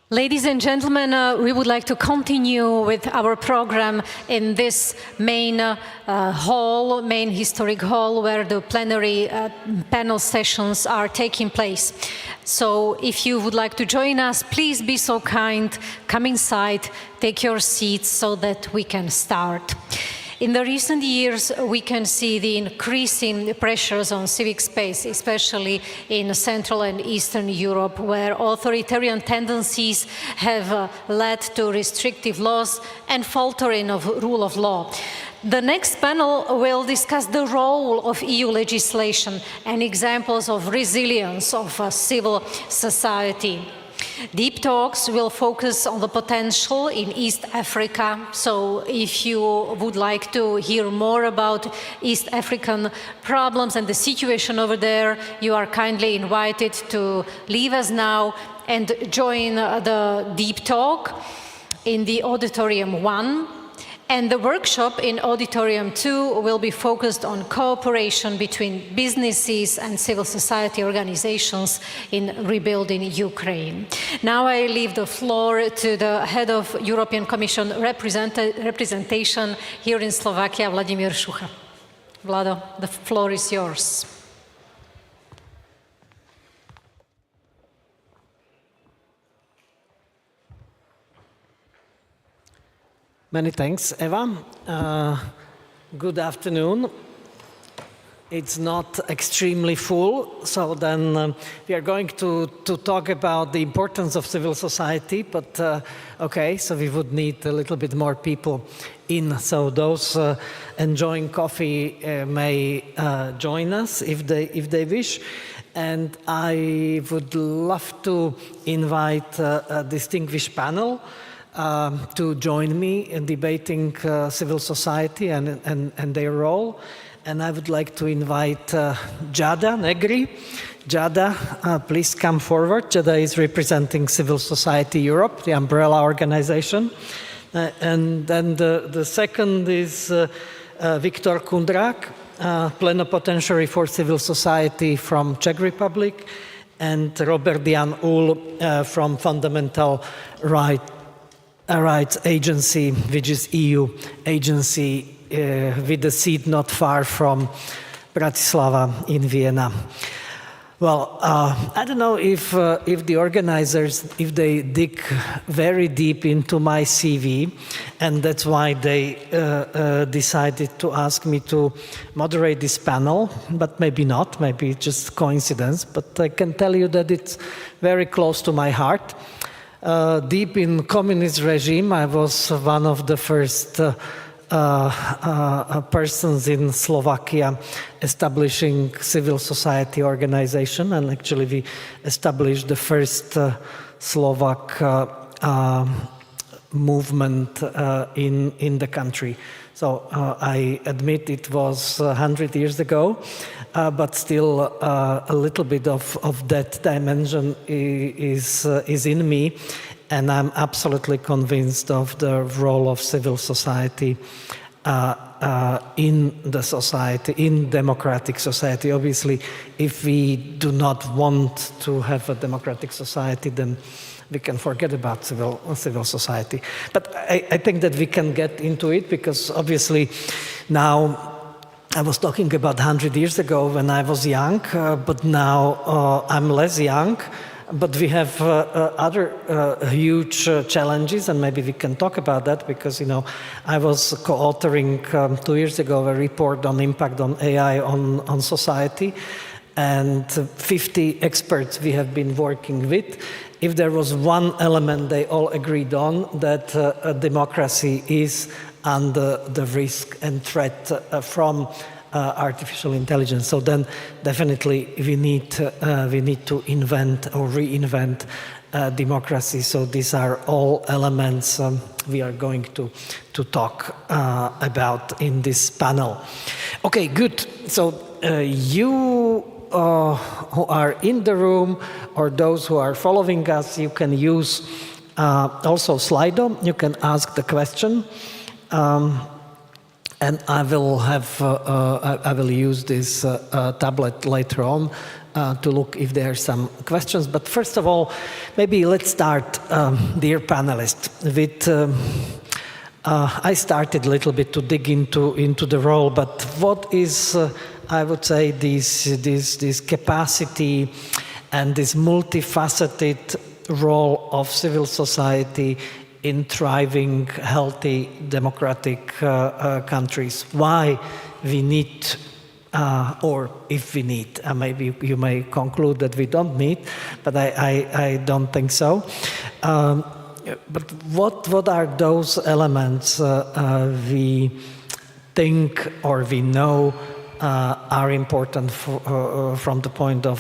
Ladies and gentlemen, we would like to continue with our program in this main historic hall where the plenary panel sessions are taking place. So if you would like to join us, please be so kind, come inside, take your seats so that we can start. In the recent years, we can see the increasing pressures on civic space, especially in Central and Eastern Europe, where authoritarian tendencies have led to restrictive laws and faltering of rule of law. The next panel will discuss the role of EU legislation and examples of resilience of civil society. Deep talks will focus on the potential in East Africa. So if you would like to hear more about East African problems and the situation over there, you are kindly invited to leave us now and join the deep talk in the Auditorium 1. And the workshop in Auditorium 2 will be focused on cooperation between businesses and civil society organizations in rebuilding Ukraine. Now I leave the floor to the head of European Commission representation here in Slovakia, Vladimír Šucha. Vlado, the floor is yours. Many thanks, Eva. Good afternoon. It's not extremely full, so then we are going to talk about the importance of civil society, but okay, so we would need a little bit more people in. So those enjoying coffee may join us if they wish. And I would love to invite a distinguished panel to join me in debating civil society and their role. And I would like to invite Giada Negri. Giada, please come forward. Giada is representing Civil Society Europe, the Ambrela organization. And then the second is Viktor Kundrák, plenipotentiary for civil society from Czech Republic, and Robert Jan Uhl from Fundamental Rights Agency, which is EU agency with a seat not far from Bratislava in Vienna. Well, I don't know if the organizers, if they dig very deep into my CV, and that's why they decided to ask me to moderate this panel, but maybe not, maybe just coincidence, but I can tell you that it's very close to my heart. Deep in communist regime, I was one of the first persons in Slovakia establishing civil society organization, and actually we established the first Slovak movement in the country. So I admit it was 100 years ago, but still a little bit of that dimension is in me, and I'm absolutely convinced of the role of civil society in the society, in democratic society. Obviously, if we do not want to have a democratic society, then we can forget about civil society. But I think that we can get into it, because obviously now I was talking about 100 years ago when I was young, but now I'm less young. But we have other huge challenges, and maybe we can talk about that, because, you know, I was co-authoring 2 years ago a report on impact on AI on society, and 50 experts we have been working with. If there was one element they all agreed on, that democracy is under the risk and threat from artificial intelligence. So then definitely we need to invent or reinvent democracy. So these are all elements we are going to talk about in this panel. Okay, good. So you who are in the room, or those who are following us, you can use also Slido. You can ask the question. And I will use this tablet later on to look if there are some questions. But first of all, maybe let's start, dear panelists, with. I started a little bit to dig into the role, but what is, I would say, this capacity and this multifaceted role of civil society in thriving, healthy, democratic countries? Why we need, or if we need, maybe you may conclude that we don't need, but I don't think so. But what are those elements we think or we know are important from the point of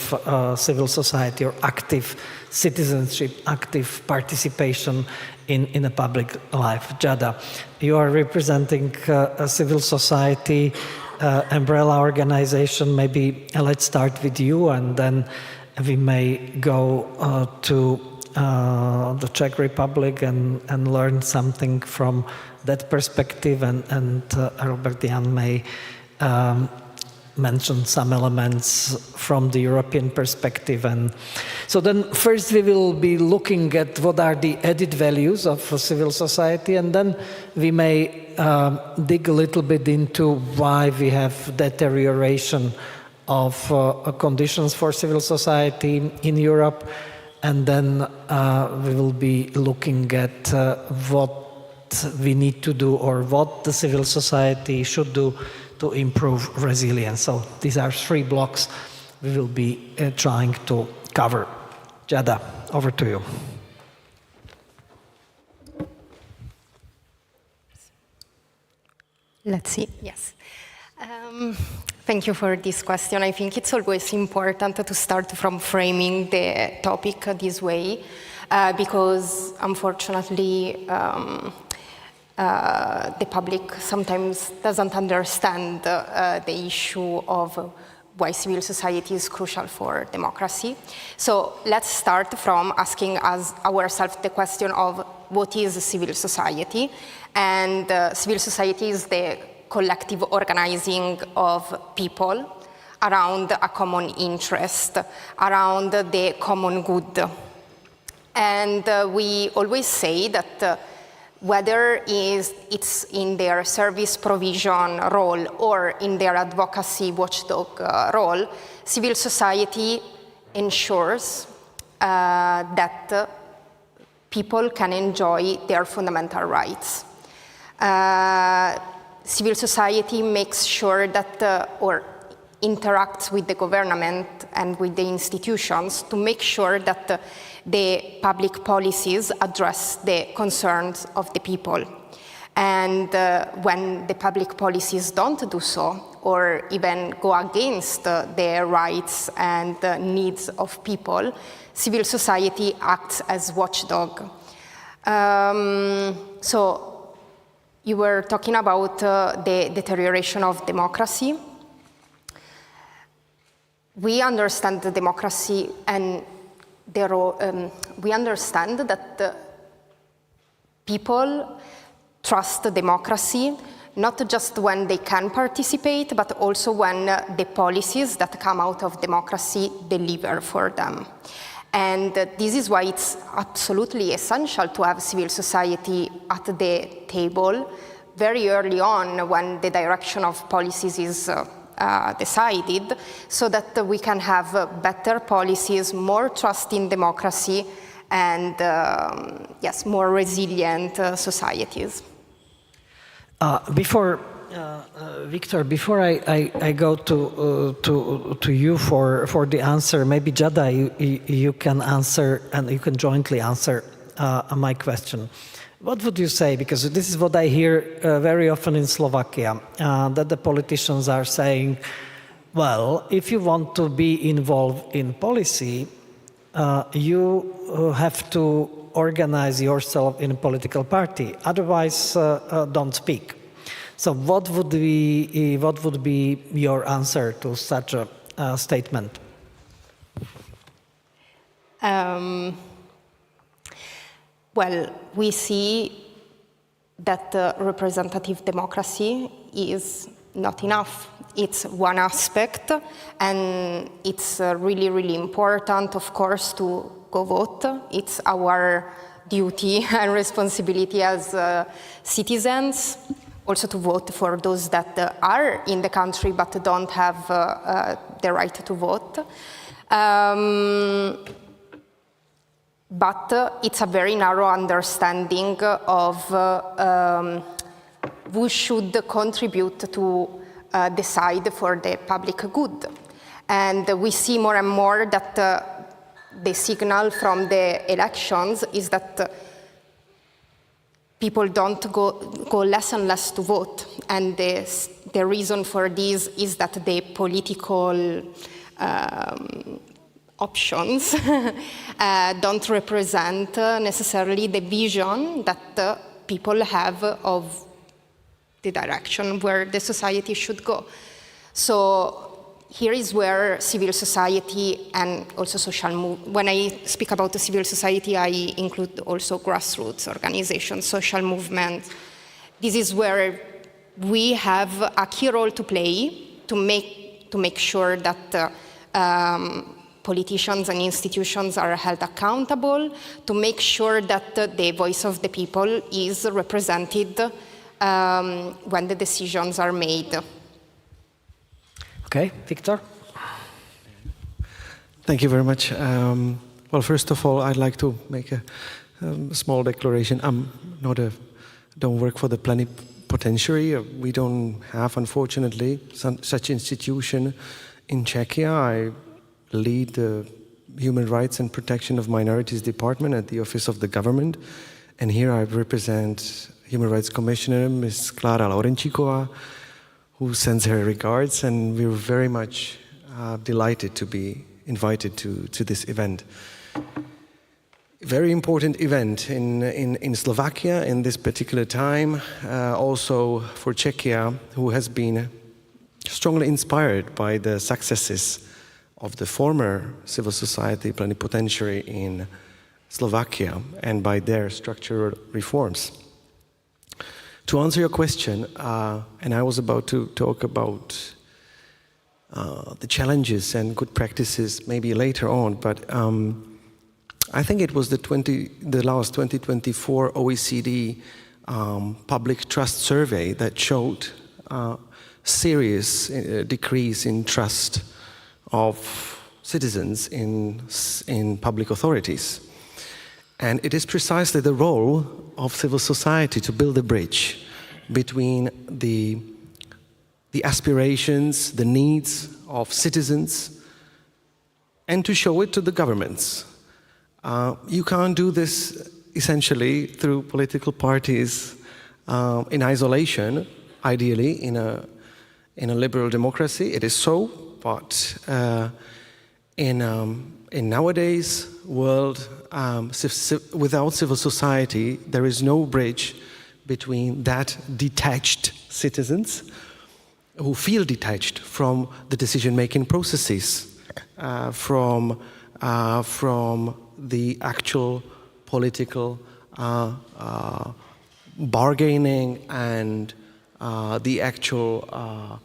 civil society or active citizenship, active participation in a public life? Jada, you are representing a civil society umbrella organization. Maybe let's start with you, and then we may go to the Czech Republic and learn something from that perspective, and Robert Jan may mention some elements from the European perspective. And so then first we will be looking at what are the added values of civil society, and then we may dig a little bit into why we have deterioration of conditions for civil society in Europe. And then we will be looking at what we need to do or what the civil society should do to improve resilience. So these are 3 blocks we will be trying to cover. Jada, over to you. Let's see, yes. Thank you for this question. I think it's always important to start from framing the topic this way, because unfortunately the public sometimes doesn't understand the issue of why civil society is crucial for democracy. So let's start from asking ourselves the question of what is civil society? And civil society is the collective organizing of people around a common interest, around the common good. And we always say that whether it's in their service provision role or in their advocacy watchdog role, civil society ensures that people can enjoy their fundamental rights. Civil society makes sure that, or interacts with the government and with the institutions to make sure that the public policies address the concerns of the people. And when the public policies don't do so, or even go against the rights and needs of people, civil society acts as watchdog. So you were talking about the deterioration of democracy. We understand the democracy and we understand that people trust democracy, not just when they can participate, but also when the policies that come out of democracy deliver for them. And this is why it's absolutely essential to have civil society at the table very early on when the direction of policies is decided, so that we can have better policies, more trust in democracy, and yes, more resilient societies. Victor, before I go to you for the answer, maybe Jada, you can answer, and you can jointly answer my question. What would you say, because this is what I hear very often in Slovakia, that the politicians are saying, well, if you want to be involved in policy, you have to organize yourself in a political party, otherwise don't speak. So what would be your answer to such a statement? Well, we see that representative democracy is not enough. It's one aspect, and it's really, really important, of course, to go vote. It's our duty and responsibility as citizens, also to vote for those that are in the country but don't have the right to vote. But it's a very narrow understanding of who should contribute to decide for the public good. And we see more and more that the signal from the elections is that people don't go less and less to vote. And the reason for this is that the political options don't represent necessarily the vision that people have of the direction where the society should go. So here is where civil society and also when I speak about the civil society, I include also grassroots organizations, social movements. This is where we have a key role to play to make sure that politicians and institutions are held accountable, to make sure that the voice of the people is represented when the decisions are made. Okay, Victor? Thank you very much. Well, first of all, I'd like to make a small declaration. Don't work for the plenipotentiary. We don't have, unfortunately, such institution in Czechia. I lead the Human Rights and Protection of Minorities Department at the Office of the Government. And here I represent Human Rights Commissioner, Ms. Klára Laurenčíková, who sends her regards, and we're very much delighted to be invited to this event. Very important event in Slovakia in this particular time, also for Czechia, who has been strongly inspired by the successes of the former civil society plenipotentiary in Slovakia and by their structural reforms. To answer your question, and I was about to talk about the challenges and good practices maybe later on, but I think it was the last 2024 OECD public trust survey that showed serious decrease in trust of citizens in public authorities. And it is precisely the role of civil society to build a bridge between the aspirations, the needs of citizens, and to show it to the governments. You can't do this essentially through political parties in isolation, ideally in a liberal democracy. It is so, but in nowadays world, without civil society, there is no bridge between that detached citizens who feel detached from the decision-making processes, from the actual political bargaining and the actual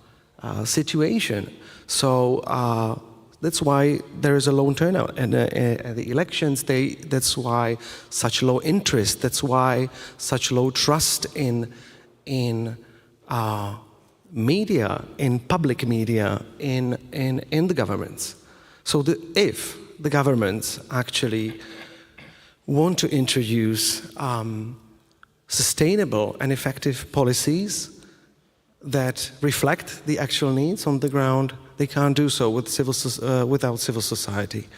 situation. So that's why there is a low turnout at the elections. That's why such low interest. That's why such low trust in media, in public media, in the governments. So if the governments actually want to introduce sustainable and effective policies that reflect the actual needs on the ground, they can't do so without civil society.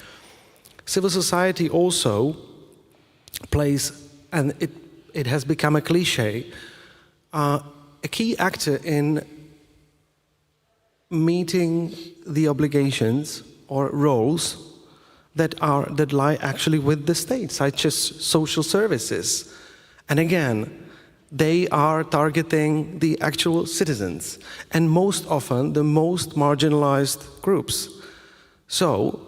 Civil society also plays, and it has become a cliche, a key actor in meeting the obligations or roles that lie actually with the state, such as social services. And again, they are targeting the actual citizens, and most often the most marginalized groups. So,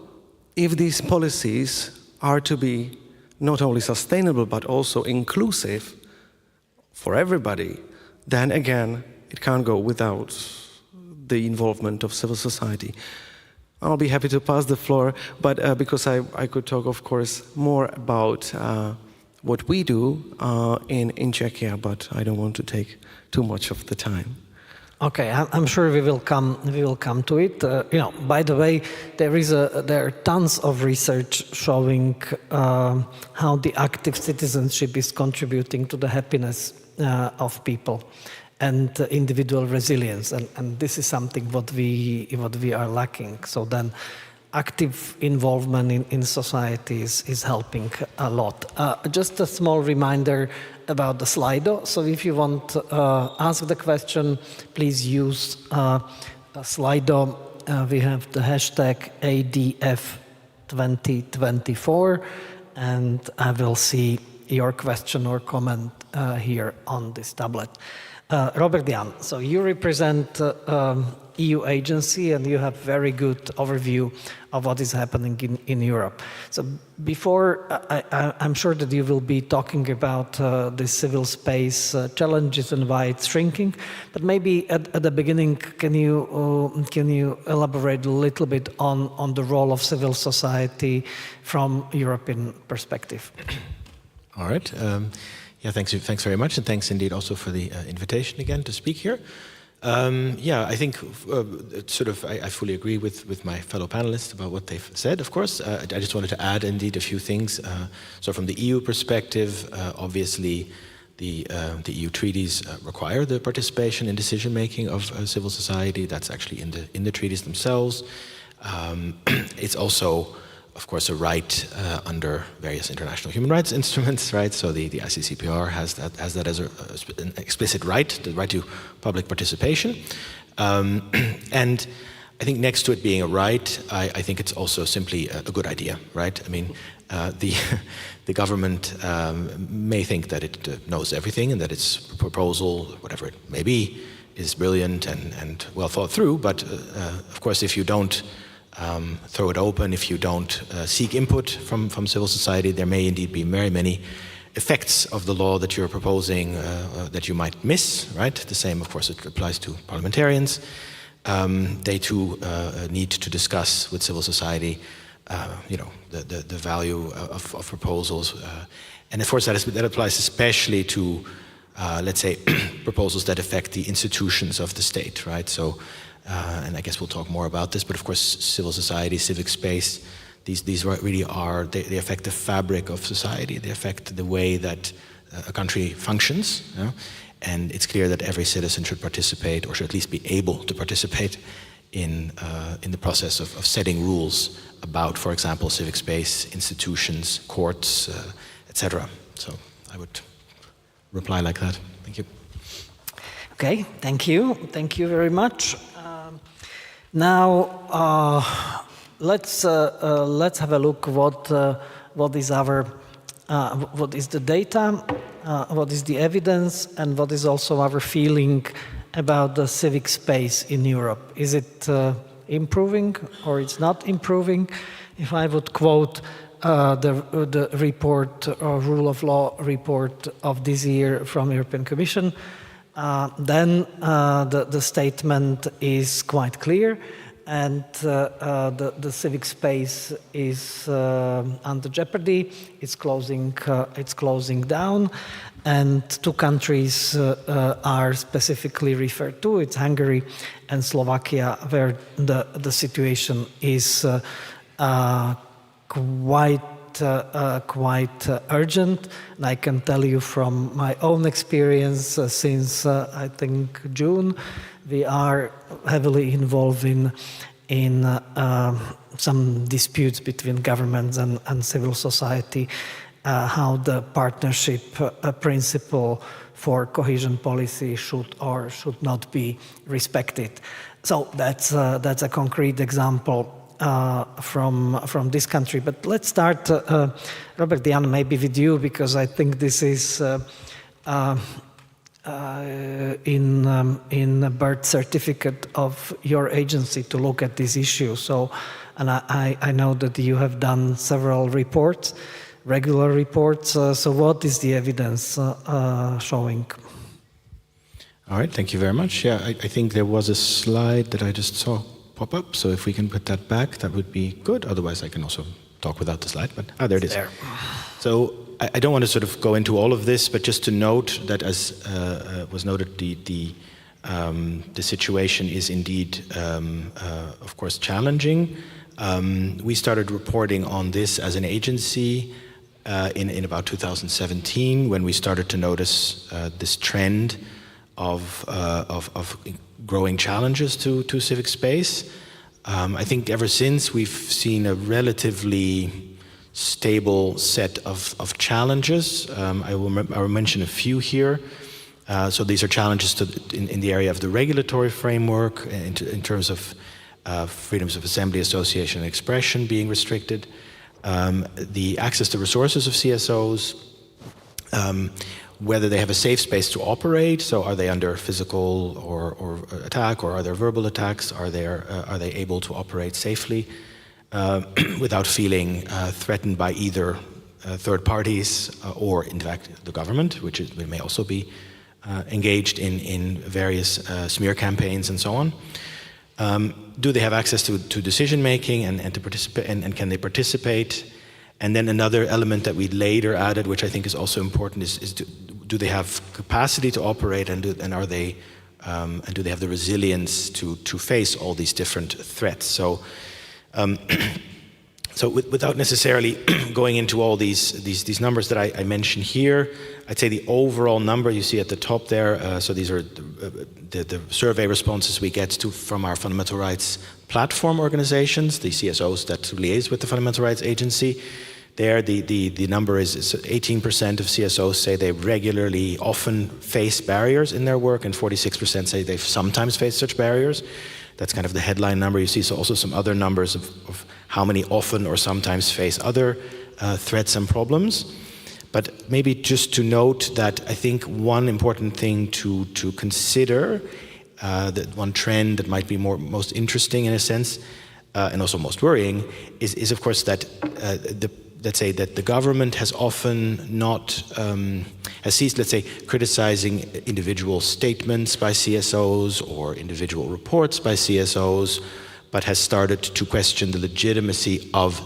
if these policies are to be not only sustainable but also inclusive for everybody, then again, it can't go without the involvement of civil society. I'll be happy to pass the floor, but because I could talk, of course, more about what we do in Czechia, but I don't want to take too much of the time. Okay, I'm sure we will come to it. By the way, there are tons of research showing how the active citizenship is contributing to the happiness of people and individual resilience, and this is something what we are lacking. So then, active involvement in society is helping a lot. Just a small reminder about the Slido. So if you want to ask the question, please use Slido. We have the hashtag ADF 2024, and I will see your question or comment here on this tablet. Robert Jan, so you represent EU agency and you have very good overview of what is happening in Europe. So before, I'm sure that you will be talking about the civil space challenges and why it's shrinking, but maybe at the beginning, can you elaborate a little bit on the role of civil society from European perspective? All right. Yeah, thanks very much, and thanks indeed also for the invitation again to speak here. I think I fully agree with my fellow panelists about what they've said, of course. I just wanted to add indeed a few things. So from the EU perspective, obviously the EU treaties require the participation in decision-making of civil society. That's actually in the treaties themselves. It's also, of course, a right under various international human rights instruments, right? So the ICCPR has that as an explicit right, the right to public participation. And I think next to it being a right, I think it's also simply a good idea, right? I mean, the government may think that it knows everything and that its proposal, whatever it may be, is brilliant and well thought through. But of course, if you don't throw it open, if you don't seek input from civil society, there may indeed be very many effects of the law that you're proposing that you might miss, right? The same, of course, it applies to parliamentarians. They too need to discuss with civil society, the value of proposals. And of course, that applies especially to, let's say, proposals that affect the institutions of the state, right? So, and I guess we'll talk more about this, but of course, civil society, civic space, these really are, they affect the fabric of society. They affect the way that a country functions. You know? And it's clear that every citizen should participate, or should at least be able to participate in the process of setting rules about, for example, civic space, institutions, courts, etc. So I would reply like that. Thank you. Okay, thank you. Thank you very much. Now let's have a look what is the data, what is the evidence, and what is also our feeling about the civic space in Europe. Is it improving or it's not improving? If I would quote the report, rule of law report of this year from European Commission, then the statement is quite clear, and the civic space is under jeopardy. It's closing down, and two countries are specifically referred to. It's Hungary and Slovakia, where the situation is quite urgent. And I can tell you from my own experience since I think June, we are heavily involved in some disputes between governments and civil society, how the partnership principle for cohesion policy should or should not be respected. So that's a concrete example from this country. But let's start, Robert Jan, maybe with you, because I think this is in the birth certificate of your agency to look at this issue. So, and I know that you have done several reports, regular reports. So what is the evidence showing? All right, thank you very much. Yeah, I think there was a slide that I just saw pop up, so if we can put that back, that would be good. Otherwise, I can also talk without the slide, but there it is. There. So I don't want to sort of go into all of this, but just to note that, as was noted, the situation is indeed, of course, challenging. We started reporting on this as an agency in about 2017, when we started to notice this trend of growing challenges to civic space. I think ever since we've seen a relatively stable set of challenges. I will mention a few here. So these are challenges in the area of the regulatory framework, in terms of freedoms of assembly, association, and expression being restricted, the access to resources of CSOs, whether they have a safe space to operate. So are they under physical or attack, or are there verbal attacks? Are they able to operate safely without feeling threatened by either third parties or, in fact, the government, which may also be engaged in various smear campaigns and so on. Do they have access to decision making and to participate, and can they participate? And then another element that we later added, which I think is also important, is do they have capacity to operate, and do they have the resilience to face all these different threats? So, without necessarily going into all these numbers that I mentioned here, I'd say the overall number you see at the top there. So these are the survey responses we get from our fundamental rights platform organizations, the CSOs that liaise with the Fundamental Rights Agency. There, the number is 18% of CSOs say they regularly, often face barriers in their work, and 46% say they've sometimes faced such barriers. That's kind of the headline number you see. So also some other numbers of how many often or sometimes face other threats and problems. But maybe just to note that I think one important thing to consider, that one trend that might be most interesting in a sense, and also most worrying, is of course that let's say that the government has often not has ceased, let's say, criticizing individual statements by CSOs or individual reports by CSOs, but has started to question the legitimacy of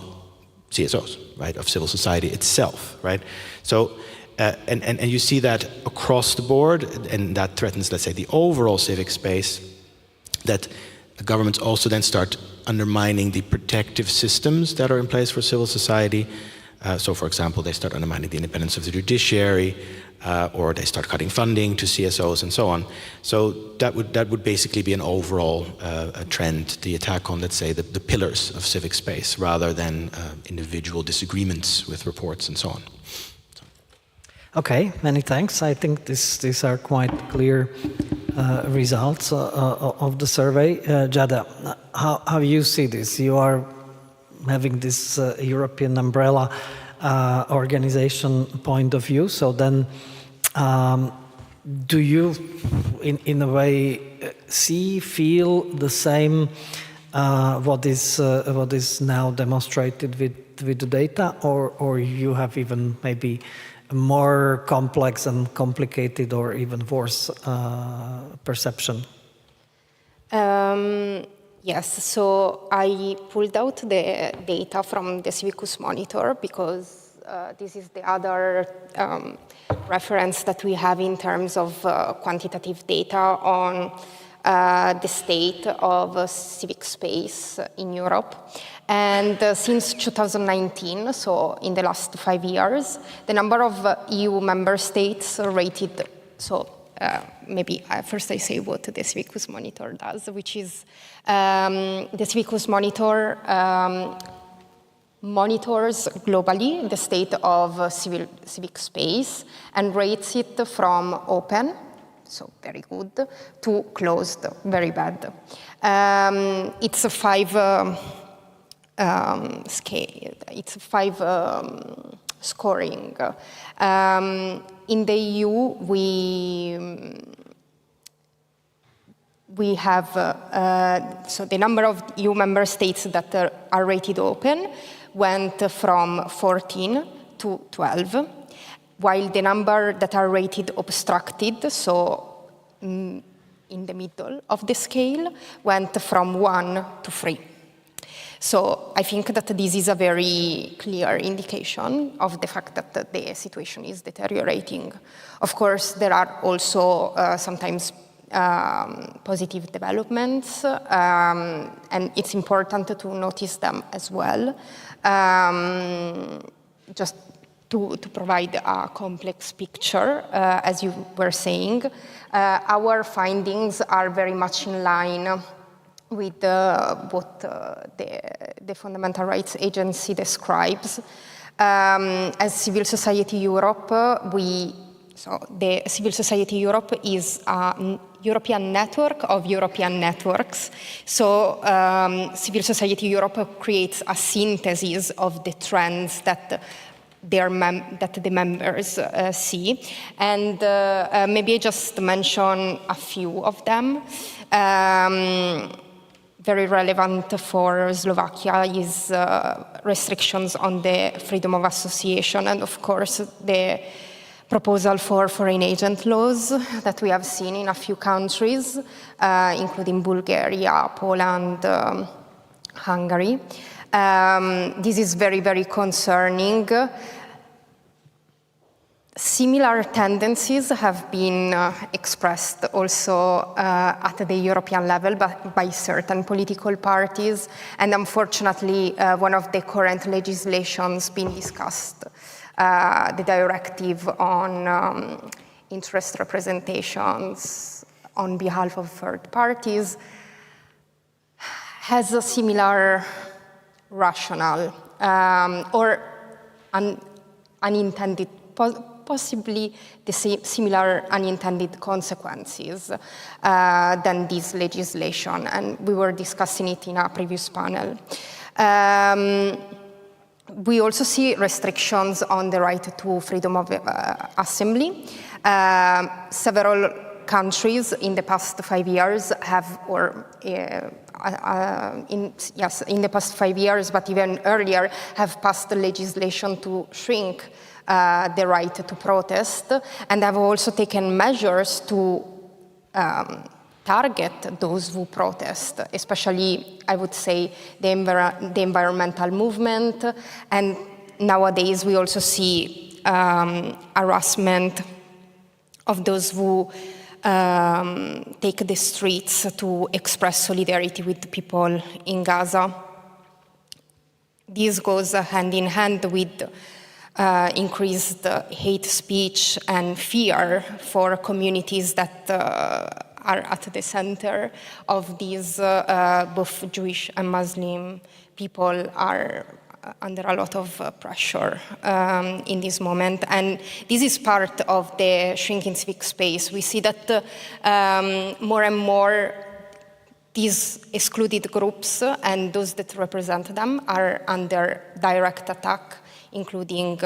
CSOs, right, of civil society itself, right? So, and you see that across the board, and that threatens, let's say, the overall civic space, that governments also then start undermining the protective systems that are in place for civil society. So, for example, they start undermining the independence of the judiciary, or they start cutting funding to CSOs and so on. So that would basically be an overall trend, the attack on, let's say, the pillars of civic space, rather than individual disagreements with reports and so on. Okay, many thanks. I think these are quite clear results of the survey. Jada, how you see this? You are having this European umbrella organization point of view. So then, do you, in a way, feel the same what is now demonstrated with the data, or you have even maybe a more complex and complicated, or even worse perception? Yes, so I pulled out the data from the Civicus Monitor, because this is the other reference that we have in terms of quantitative data on the state of civic space in Europe. And since 2019, so in the last 5 years, the number of EU member states rated, so maybe first I say what the Civicus Monitor does, which is the Civicus Monitor monitors globally the state of civic space and rates it from open, so very good, to closed, very bad. It's a 5 scale. It's 5 scoring. In the EU, we have, so the number of EU member states that are rated open went from 14 to 12, while the number that are rated obstructed, so in the middle of the scale, went from 1 to 3. So I think that this is a very clear indication of the fact that the situation is deteriorating. Of course, there are also sometimes positive developments, and it's important to notice them as well. Just to provide a complex picture, as you were saying, our findings are very much in line with what the Fundamental Rights Agency describes. As Civil Society Europe, the Civil Society Europe is a European network of European networks. So Civil Society Europe creates a synthesis of the trends that the members see. And maybe I just mention a few of them. Very relevant for Slovakia is restrictions on the freedom of association, and of course the proposal for foreign agent laws that we have seen in a few countries, including Bulgaria, Poland, Hungary. This is very, very concerning. Similar tendencies have been expressed also at the European level by certain political parties, and unfortunately one of the current legislations being discussed, the directive on interest representations on behalf of third parties, has a similar rationale or unintended, possibly the similar unintended consequences than this legislation, and we were discussing it in a previous panel. We also see restrictions on the right to freedom of assembly. Several countries in the past 5 years have, in the past 5 years, but even earlier, have passed legislation to shrink the right to protest, and have also taken measures to target those who protest, especially, I would say, the environmental movement. And nowadays we also see harassment of those who take the streets to express solidarity with the people in Gaza. This goes hand in hand with increased hate speech and fear for communities that are at the center of these, both Jewish and Muslim people are under a lot of pressure in this moment. And this is part of the shrinking civic space. We see that more and more these excluded groups and those that represent them are under direct attack, including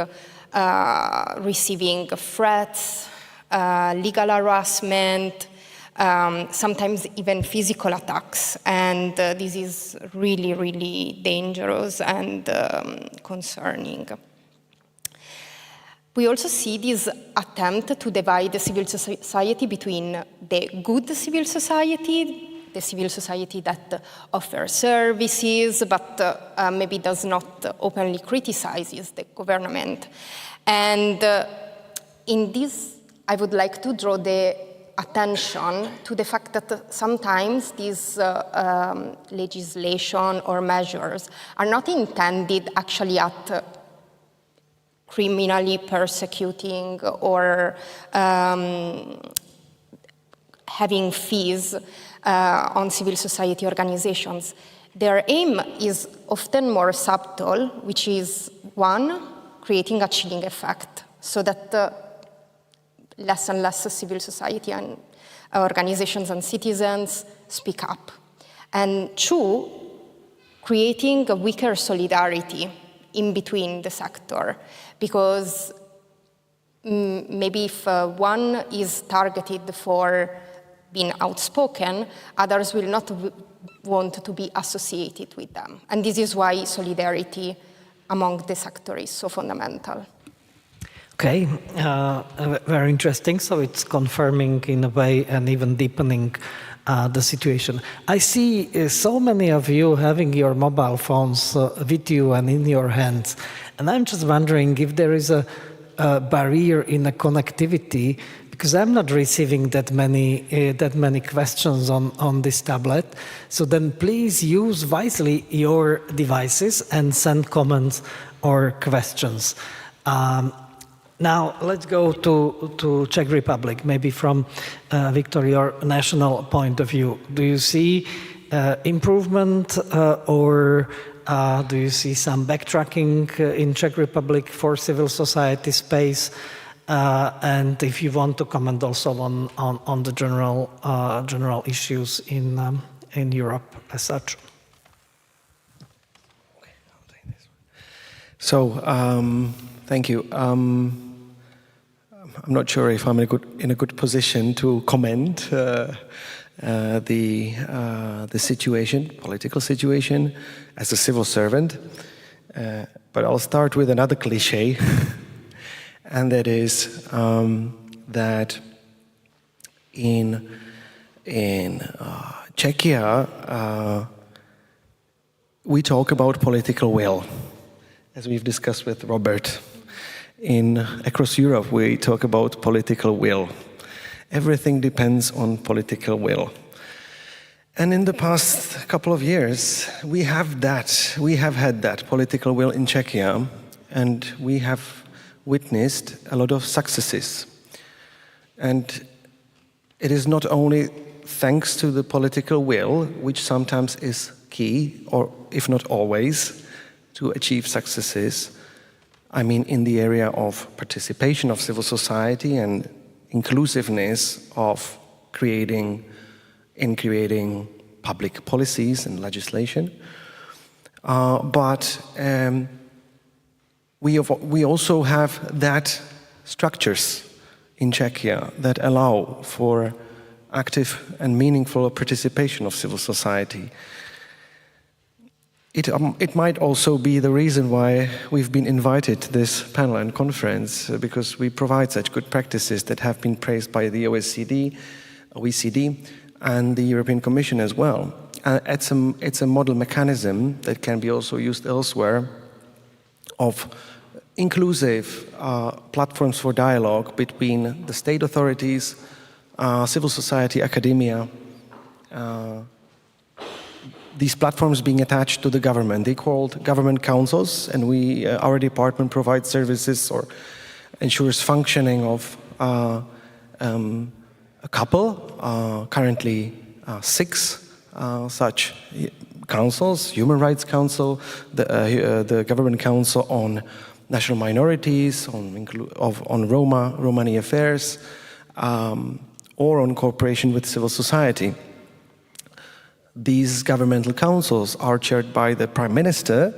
receiving threats, legal harassment, sometimes even physical attacks. And this is really, really dangerous and concerning. We also see this attempt to divide the civil society between the good civil society, the civil society that offers services but maybe does not openly criticizes the government. And in this, I would like to draw the attention to the fact that sometimes these legislation or measures are not intended actually at criminally persecuting or having fees on civil society organizations. Their aim is often more subtle, which is, one, creating a chilling effect, so that less and less civil society and organizations and citizens speak up. And two, creating a weaker solidarity in between the sector, because maybe if one is targeted for being outspoken, others will not want to be associated with them. And this is why solidarity among the sector is so fundamental. Okay, very interesting. So it's confirming in a way and even deepening the situation. I see so many of you having your mobile phones with you and in your hands. And I'm just wondering if there is a barrier in the connectivity, because I'm not receiving that many questions on this tablet. So then please use wisely your devices and send comments or questions. Now let's go to Czech Republic, maybe from Victor, your national point of view. Do you see improvement or do you see some backtracking in Czech Republic for civil society space? And if you want to comment also on the general issues in Europe as such. Okay, I'll take this one. So, thank you. I'm not sure if I'm in a good position to comment the situation, political situation, as a civil servant. But I'll start with another cliché, and that is that in Czechia we talk about political will, as we've discussed with Robert. Across Europe, we talk about political will. Everything depends on political will. And in the past couple of years, we have had that political will in Czechia, and we have witnessed a lot of successes. And it is not only thanks to the political will, which sometimes is key, or if not always, to achieve successes. I mean, in the area of participation of civil society and inclusiveness of creating public policies and legislation. But we also have that structures in Czechia that allow for active and meaningful participation of civil society. It might also be the reason why we've been invited to this panel and conference, because we provide such good practices that have been praised by the OECD, and the European Commission as well. It's a model mechanism that can be also used elsewhere of inclusive platforms for dialogue between the state authorities, civil society, academia, these platforms being attached to the government. They called government councils, and our department provides services or ensures functioning of a couple, currently 6 such councils: Human Rights Council, the Government Council on National Minorities, on Romani affairs, or on cooperation with civil society. These governmental councils are chaired by the Prime Minister,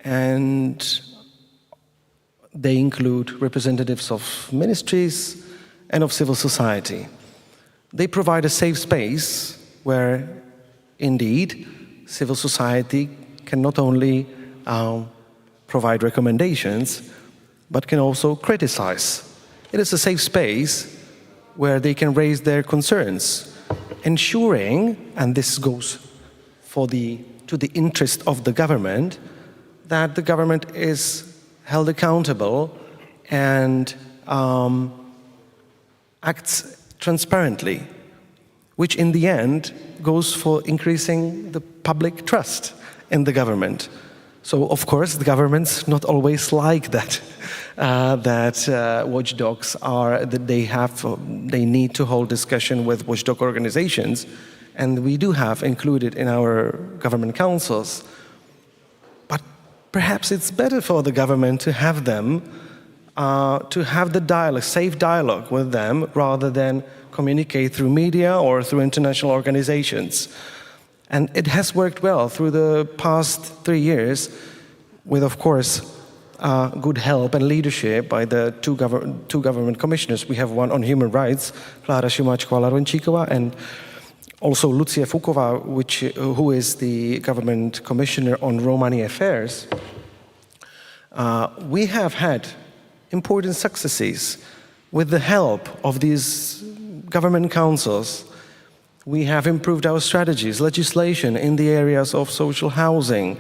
and they include representatives of ministries and of civil society. They provide a safe space where, indeed, civil society can not only provide recommendations, but can also criticize. It is a safe space where they can raise their concerns, ensuring, and this goes to the interest of the government, that the government is held accountable and acts transparently, which in the end goes for increasing the public trust in the government. So, of course, the governments not always like that, watchdogs they need to hold discussion with watchdog organizations, and we do have included in our government councils. But perhaps it's better for the government to have them, to have the dialogue, safe dialogue with them, rather than communicate through media or through international organizations. And it has worked well through the past 3 years, with, of course, good help and leadership by the two government commissioners. We have one on human rights, Klára Šimáčková-Larončíková, and also Lucie Fuková, who is the government commissioner on Romani affairs. We have had important successes. With the help of these government councils, we have improved our strategies, legislation in the areas of social housing,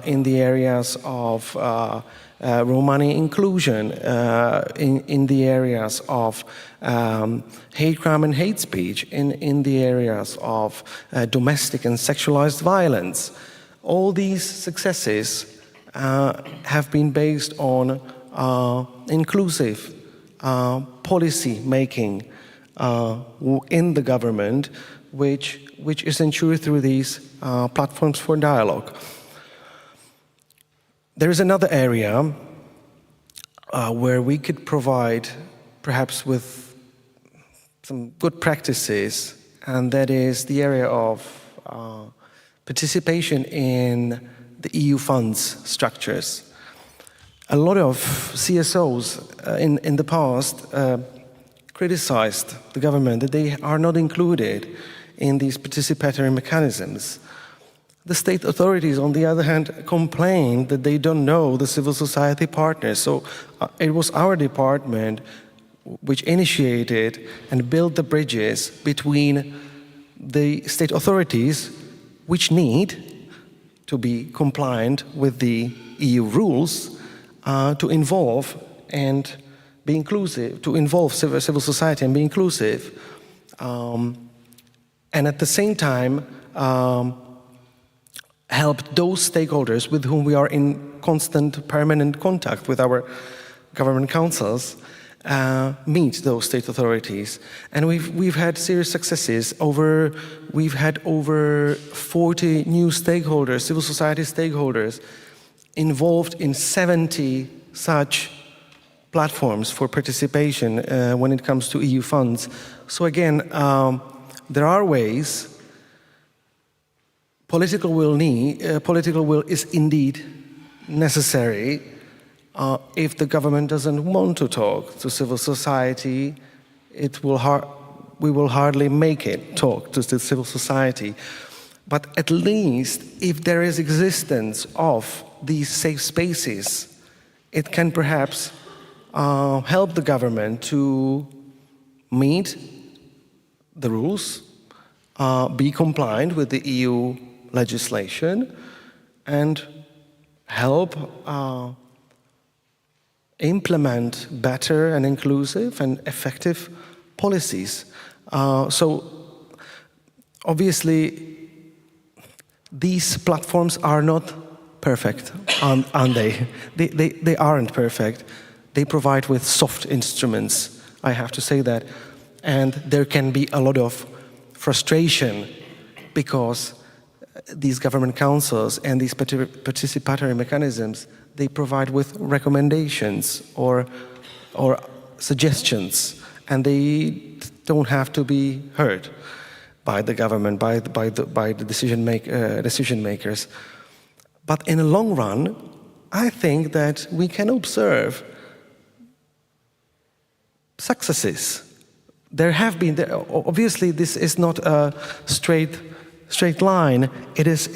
in the areas of Romani inclusion, in the areas of hate crime and hate speech, in the areas of domestic and sexualized violence. All these successes have been based on inclusive policy making in the government, which is ensured through these platforms for dialogue. There is another area where we could provide, perhaps with some good practices, and that is the area of participation in the EU funds structures. A lot of CSOs in the past criticized the government that they are not included in these participatory mechanisms. The state authorities, on the other hand, complained that they don't know the civil society partners. So it was our department which initiated and built the bridges between the state authorities, which need to be compliant with the EU rules, to involve and be inclusive, to involve civil society and be inclusive, and at the same time help those stakeholders with whom we are in constant, permanent contact with our government councils, meet those state authorities. And we've had serious successes. We've had over 40 new stakeholders, civil society stakeholders, involved in 70 such platforms for participation when it comes to EU funds. So again, there are ways. Political will is indeed necessary. If the government doesn't want to talk to civil society, we will hardly make it talk to the civil society. But at least if there is existence of these safe spaces, it can perhaps help the government to meet the rules, be compliant with the EU legislation, and help implement better and inclusive and effective policies. So obviously, these platforms are not perfect, aren't they? They aren't perfect. They provide with soft instruments, I have to say that. And there can be a lot of frustration because these government councils and these participatory mechanisms, they provide with recommendations or suggestions, and they don't have to be heard by the government, by the decision makers. But in the long run, I think that we can observe successes. There have been, obviously, this is not a straight line. It is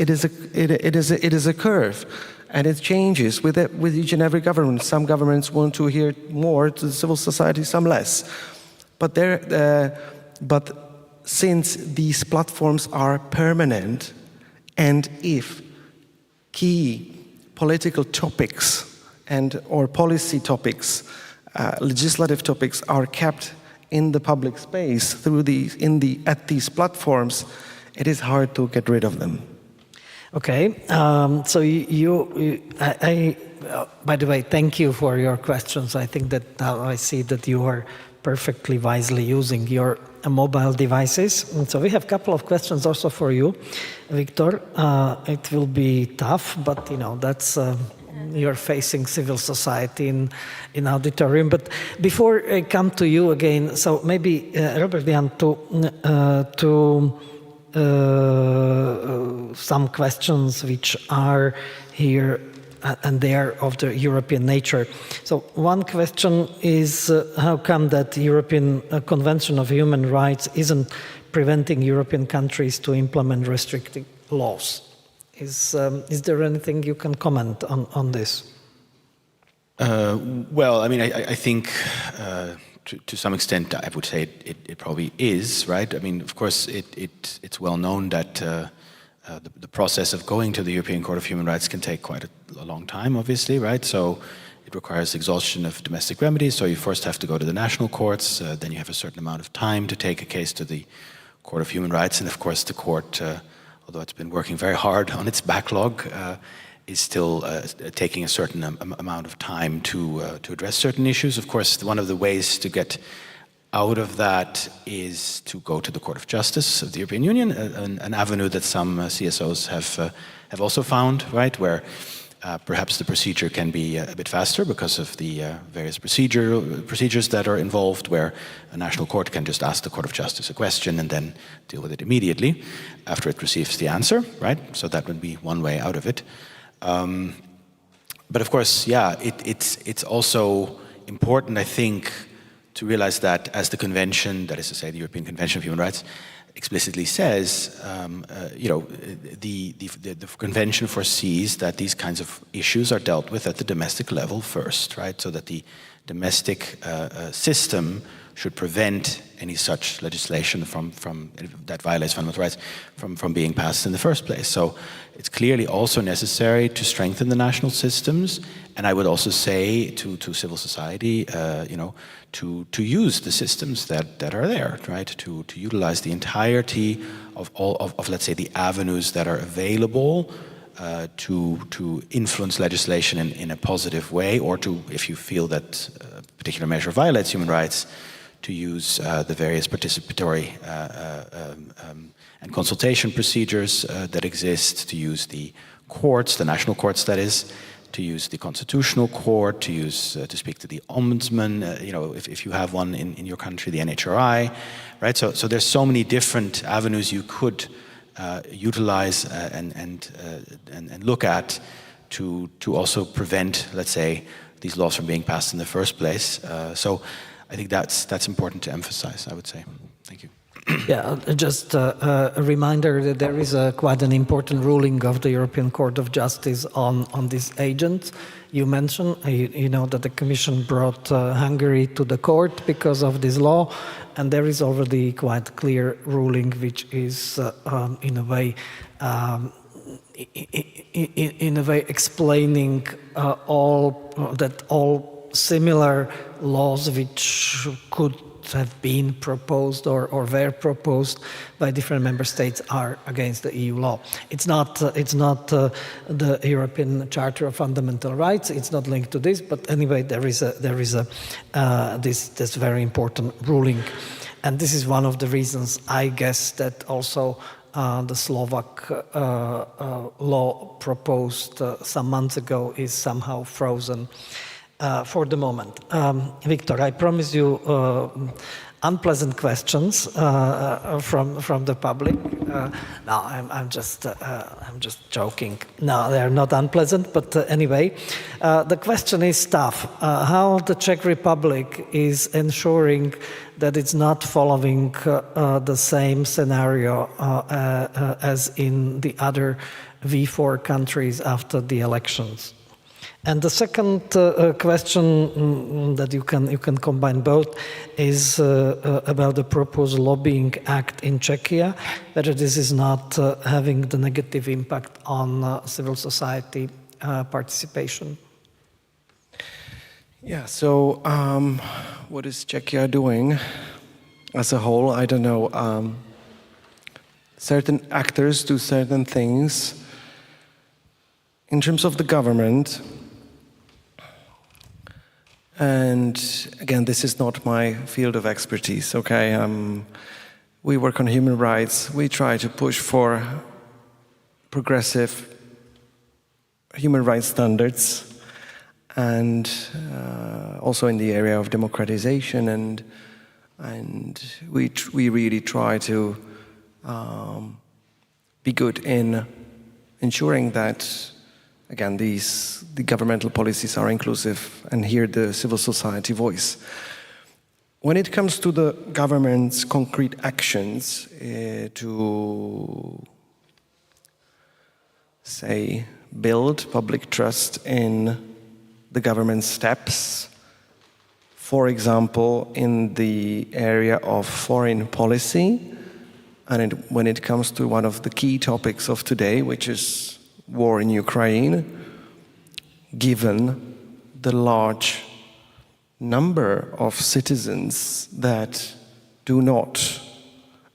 a curve, and it changes with each and every government. Some governments want to hear more to the civil society, some less. But since these platforms are permanent, and if key political topics or policy topics, legislative topics are kept in the public space at these platforms, it is hard to get rid of them. Okay, so by the way, thank you for your questions. I think that now I see that you are perfectly wisely using your mobile devices. And so we have a couple of questions also for you, Victor. It will be tough, but that's you're facing civil society in auditorium. But before I come to you again, so maybe Robert Jan, to some questions which are here and they are of the European nature. So one question is how come that the European Convention of Human Rights isn't preventing European countries to implement restrictive laws? Is there anything you can comment on this? Well, I mean, I think to some extent, I would say it probably is, right? I mean, of course, it's well known that the process of going to the European Court of Human Rights can take quite a long time, obviously, right? So it requires exhaustion of domestic remedies. So you first have to go to the national courts, then you have a certain amount of time to take a case to the Court of Human Rights, and of course the court, although it's been working very hard on its backlog, is still taking a certain amount of time to address certain issues. Of course, one of the ways to get out of that is to go to the Court of Justice of the European Union, an avenue that some CSOs have also found, right, where perhaps the procedure can be a bit faster because of the various procedures that are involved, where a national court can just ask the Court of Justice a question and then deal with it immediately after it receives the answer, right? So that would be one way out of it. But of course, yeah, it's also important, I think, to realize that as the convention, that is to say the European Convention of Human Rights, explicitly says, the convention foresees that these kinds of issues are dealt with at the domestic level first, right? So that the domestic system should prevent any such legislation that violates fundamental rights from being passed in the first place. So it's clearly also necessary to strengthen the national systems, and I would also say to civil society, to use the systems that are there, right? To utilize the entirety of all of let's say the avenues that are available to influence legislation in a positive way, or to, if you feel that a particular measure violates human rights, to use the various participatory and consultation procedures that exist, to use the courts, the national courts that is, to use the constitutional court, to speak to the ombudsman, if you have one in your country, the NHRI, right? So there's so many different avenues you could utilize and look at to also prevent, let's say, these laws from being passed in the first place. So I think that's important to emphasize, I would say. Thank you. Yeah, just a reminder that there is quite an important ruling of the European Court of Justice on these agents. You mentioned, you know, that the Commission brought Hungary to the court because of this law, and there is already quite clear ruling which is in a way explaining all similar laws which could have been proposed or were proposed by different member states are against the EU law. It's not the European Charter of Fundamental Rights. It's not linked to this, but anyway, there is this very important ruling, and this is one of the reasons, I guess, that also the Slovak law proposed some months ago is somehow frozen for the moment. Victor, I promise you unpleasant questions from the public. No, I'm just joking. No, they are not unpleasant, but anyway, the question is tough. How the Czech Republic is ensuring that it's not following the same scenario as in the other V4 countries after the elections? And the second question that you can combine both is about the proposed lobbying act in Czechia, whether this is not having the negative impact on civil society participation. Yeah, so what is Czechia doing as a whole? I don't know. Certain actors do certain things. In terms of the government, and again, this is not my field of expertise, okay? We work on human rights. We try to push for progressive human rights standards, and also in the area of democratization, and we really try to be good in ensuring that, again, the governmental policies are inclusive and hear the civil society voice. When it comes to the government's concrete actions to, say, build public trust in the government's steps, for example, in the area of foreign policy, and when it comes to one of the key topics of today, which is war in Ukraine, given the large number of citizens that do not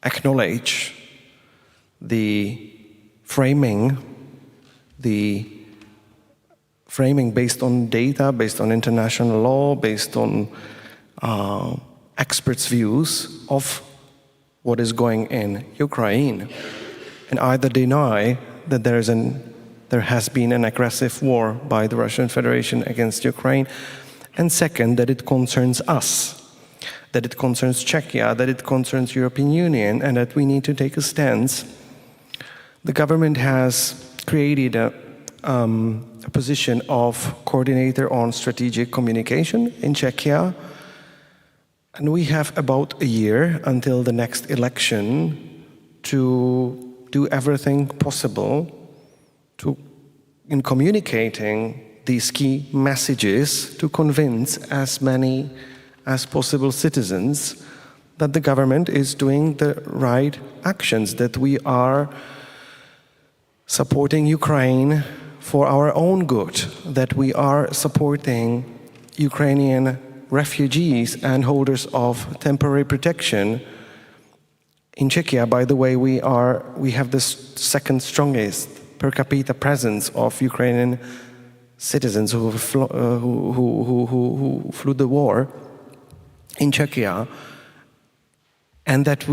acknowledge the framing based on data, based on international law, based on experts' views of what is going in Ukraine, and either deny that there has been an aggressive war by the Russian Federation against Ukraine, and second, that it concerns us, that it concerns Czechia, that it concerns European Union, and that we need to take a stance. The government has created a position of coordinator on strategic communication in Czechia, and we have about a year until the next election to do everything possible in communicating these key messages to convince as many as possible citizens that the government is doing the right actions, that we are supporting Ukraine for our own good, that we are supporting Ukrainian refugees and holders of temporary protection. In Czechia, by the way, we have the second strongest per capita presence of Ukrainian citizens who flew the war in Czechia, and that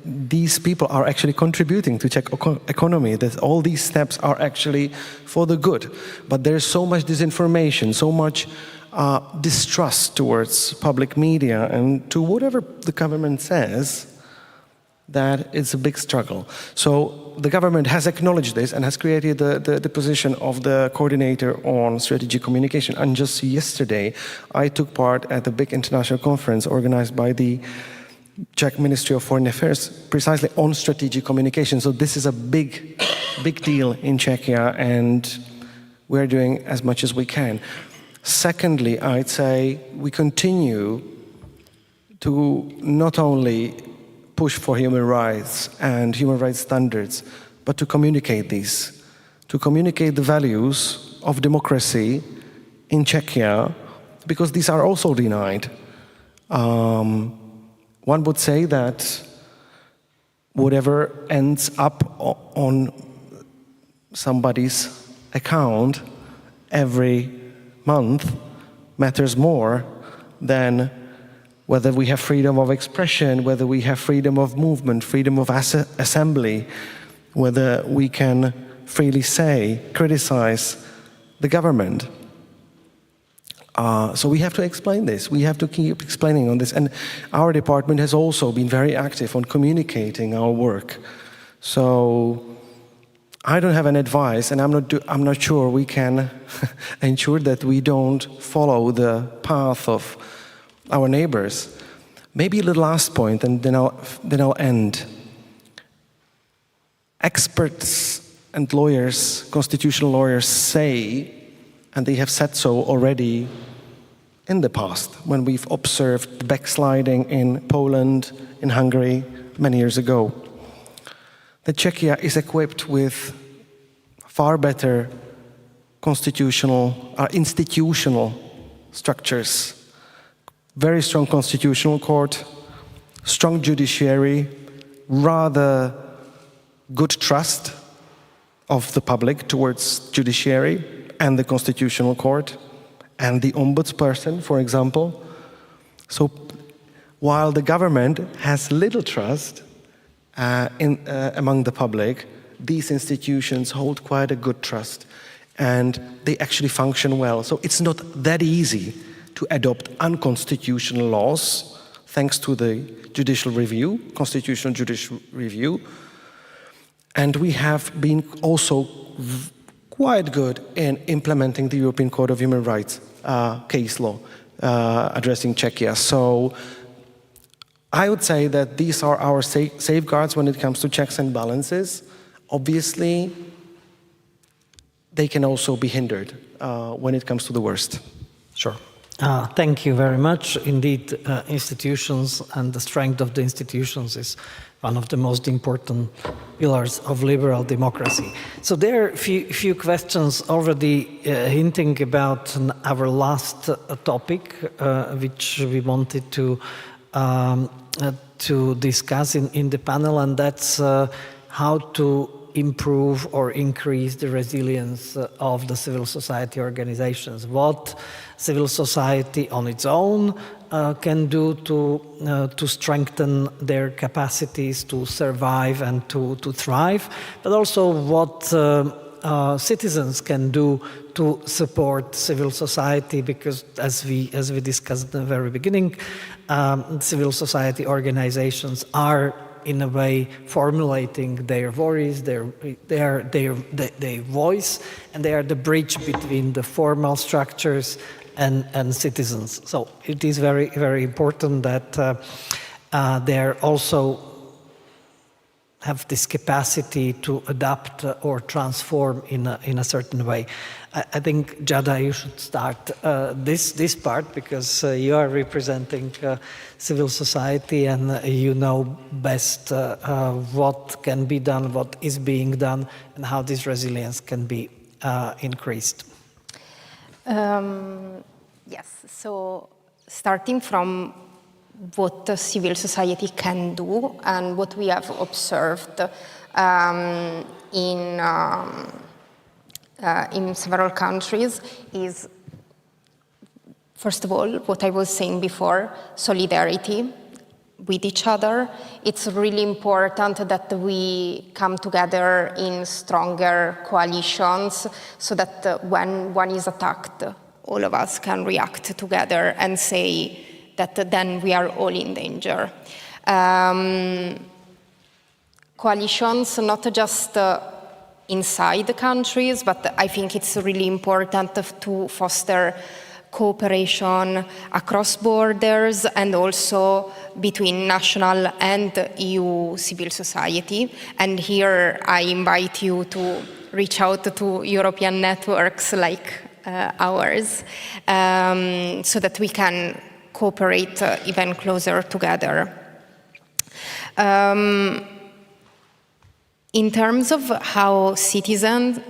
these people are actually contributing to Czech economy, that all these steps are actually for the good. But there's so much disinformation, so much distrust towards public media and to whatever the government says, that it's a big struggle. So the government has acknowledged this and has created the position of the coordinator on strategic communication. And just yesterday, I took part at a big international conference organized by the Czech Ministry of Foreign Affairs, precisely on strategic communication. So this is a big deal in Czechia, and we're doing as much as we can. Secondly, I'd say we continue to not only push for human rights and human rights standards, but to communicate these, to communicate the values of democracy in Czechia, because these are also denied. One would say that whatever ends up on somebody's account every month matters more than whether we have freedom of expression, whether we have freedom of movement, freedom of assembly, whether we can freely criticize the government. So we have to explain this. We have to keep explaining on this. And our department has also been very active on communicating our work. So I don't have an advice, and I'm not sure we can ensure that we don't follow the path of our neighbors. Maybe the last point, and then I'll end. Experts and lawyers, constitutional lawyers say, and they have said so already in the past, when we've observed the backsliding in Poland, in Hungary, many years ago, that Czechia is equipped with far better institutional structures. Very strong constitutional court, strong judiciary, rather good trust of the public towards judiciary and the constitutional court and the ombudsperson, for example. So while the government has little trust among the public, these institutions hold quite a good trust and they actually function well. So it's not that easy to adopt unconstitutional laws, thanks to the judicial review, constitutional judicial review. And we have been also quite good in implementing the European Court of Human Rights case law addressing Czechia. So I would say that these are our safeguards when it comes to checks and balances. Obviously, they can also be hindered when it comes to the worst. Sure. Thank you very much. Indeed, institutions and the strength of the institutions is one of the most important pillars of liberal democracy. So there are a few questions already hinting about our last topic, which we wanted to discuss in the panel, and that's how to improve or increase the resilience of the civil society organizations. What civil society on its own can do to strengthen their capacities to survive and to thrive, but also what citizens can do to support civil society, because as we discussed at the very beginning, civil society organizations are in a way formulating their worries, their voice, and they are the bridge between the formal structures and citizens. So it is very, very important that they are also have this capacity to adapt or transform in a certain way. I think, Jada, you should start this part, because you are representing civil society and you know best what can be done, what is being done, and how this resilience can be increased. Yes, so starting from what civil society can do and what we have observed in several countries is, first of all, what I was saying before, solidarity with each other. It's really important that we come together in stronger coalitions so that when one is attacked, all of us can react together and say that then we are all in danger. Coalitions, not just inside the countries, but I think it's really important to foster cooperation across borders and also between national and EU civil society. And here I invite you to reach out to European networks like ours, so that we can cooperate even closer together. In terms of how citizens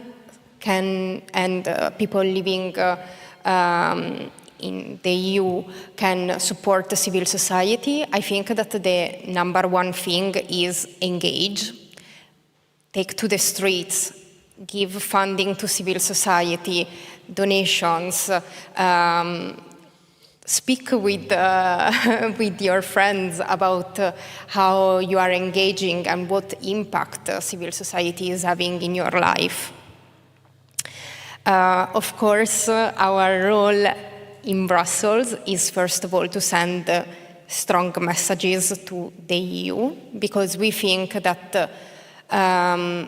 can and people living in the EU can support the civil society, I think that the number one thing is engage. Take to the streets, give funding to civil society, donations, speak with your friends about how you are engaging and what impact civil society is having in your life. Of course, our role in Brussels is, first of all, to send strong messages to the EU, because we think that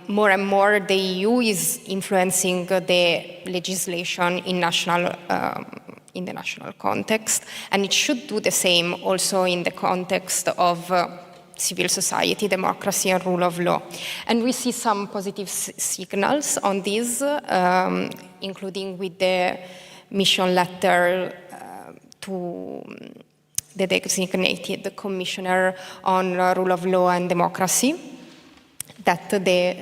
more and more the EU is influencing the legislation in the national context, and it should do the same also in the context of civil society, democracy, and rule of law. And we see some positive signals on this, including with the mission letter to the designated commissioner on rule of law and democracy, that the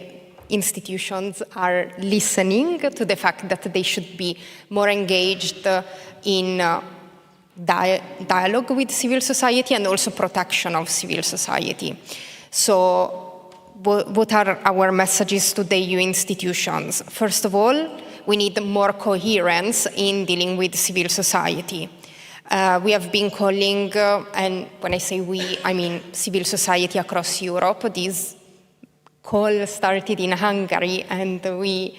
institutions are listening to the fact that they should be more engaged in dialogue with civil society and also protection of civil society. So what are our messages to the EU institutions? First of all, we need more coherence in dealing with civil society. We have been calling, and when I say we, I mean civil society across Europe. This call started in Hungary and we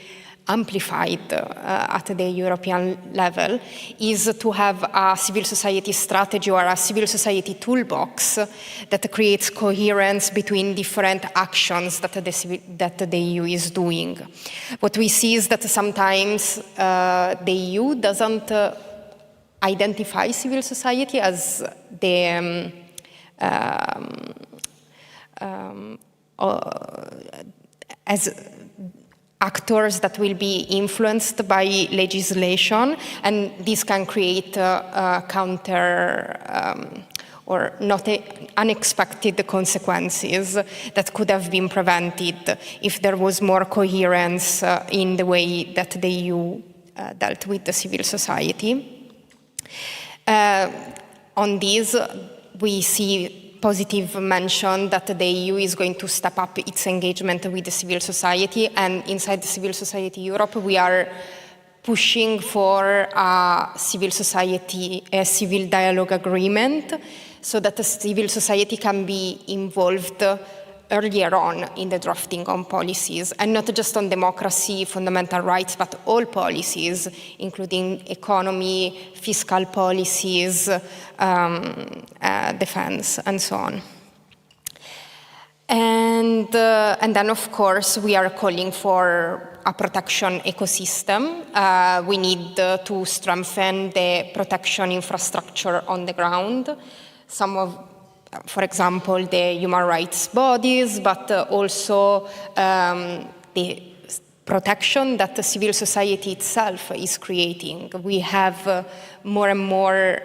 amplified at the European level, is to have a civil society strategy or a civil society toolbox that creates coherence between different actions that the EU is doing. What we see is that sometimes the EU doesn't identify civil society as the actors that will be influenced by legislation, and this can create counter or not unexpected consequences that could have been prevented if there was more coherence in the way that the EU dealt with the civil society. On this, we see positive mention that the EU is going to step up its engagement with the civil society, and inside the Civil Society Europe, we are pushing for a civil dialogue agreement so that the civil society can be involved earlier on in the drafting on policies, and not just on democracy, fundamental rights, but all policies, including economy, fiscal policies, defense, and so on. And then, of course, we are calling for a protection ecosystem. We need to strengthen the protection infrastructure on the ground. Some of, for example, the human rights bodies, but also the protection that the civil society itself is creating. We have more and more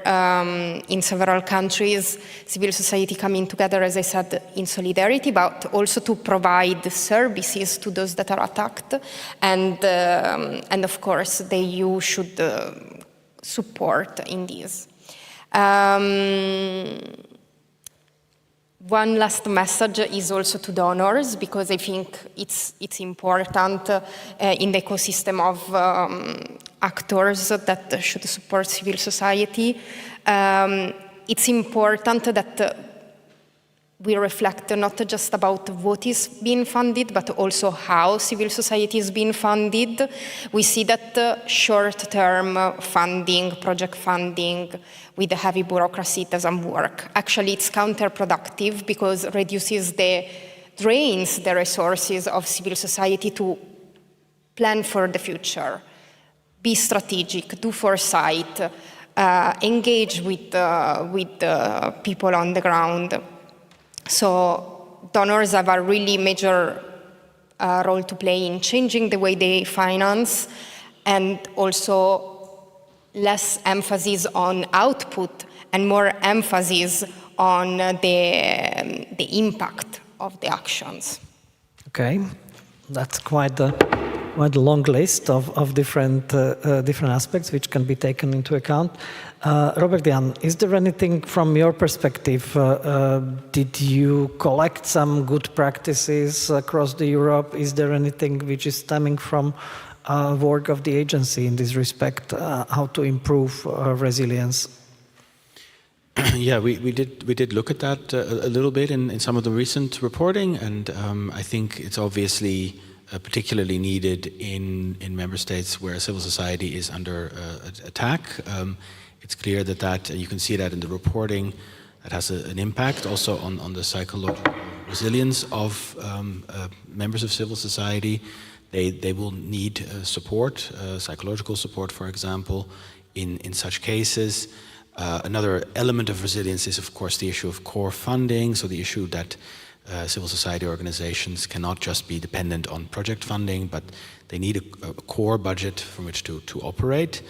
in several countries, civil society coming together, as I said, in solidarity, but also to provide services to those that are attacked. And of course, the EU should support in this. One last message is also to donors, because I think it's important in the ecosystem of actors that should support civil society. It's important that we reflect not just about what is being funded, but also how civil society is being funded. We see that short-term funding, project funding, with the heavy bureaucracy doesn't work. Actually, it's counterproductive because it drains the resources of civil society to plan for the future, be strategic, do foresight, engage with the people on the ground. So donors have a really major role to play in changing the way they finance, and also less emphasis on output and more emphasis on the impact of the actions. Okay, that's quite a long list of different aspects which can be taken into account. Robert Jan, is there anything from your perspective? Did you collect some good practices across Europe? Is there anything which is stemming from work of the agency in this respect, how to improve resilience? Yeah, we did look at that a little bit in some of the recent reporting, and I think it's obviously particularly needed in member states where civil society is under attack. It's clear that you can see that in the reporting, that has an impact also on the psychological resilience of members of civil society. They will need support, psychological support, for example, in such cases. Another element of resilience is, of course, the issue of core funding, so the issue that civil society organizations cannot just be dependent on project funding, but they need a core budget from which to operate.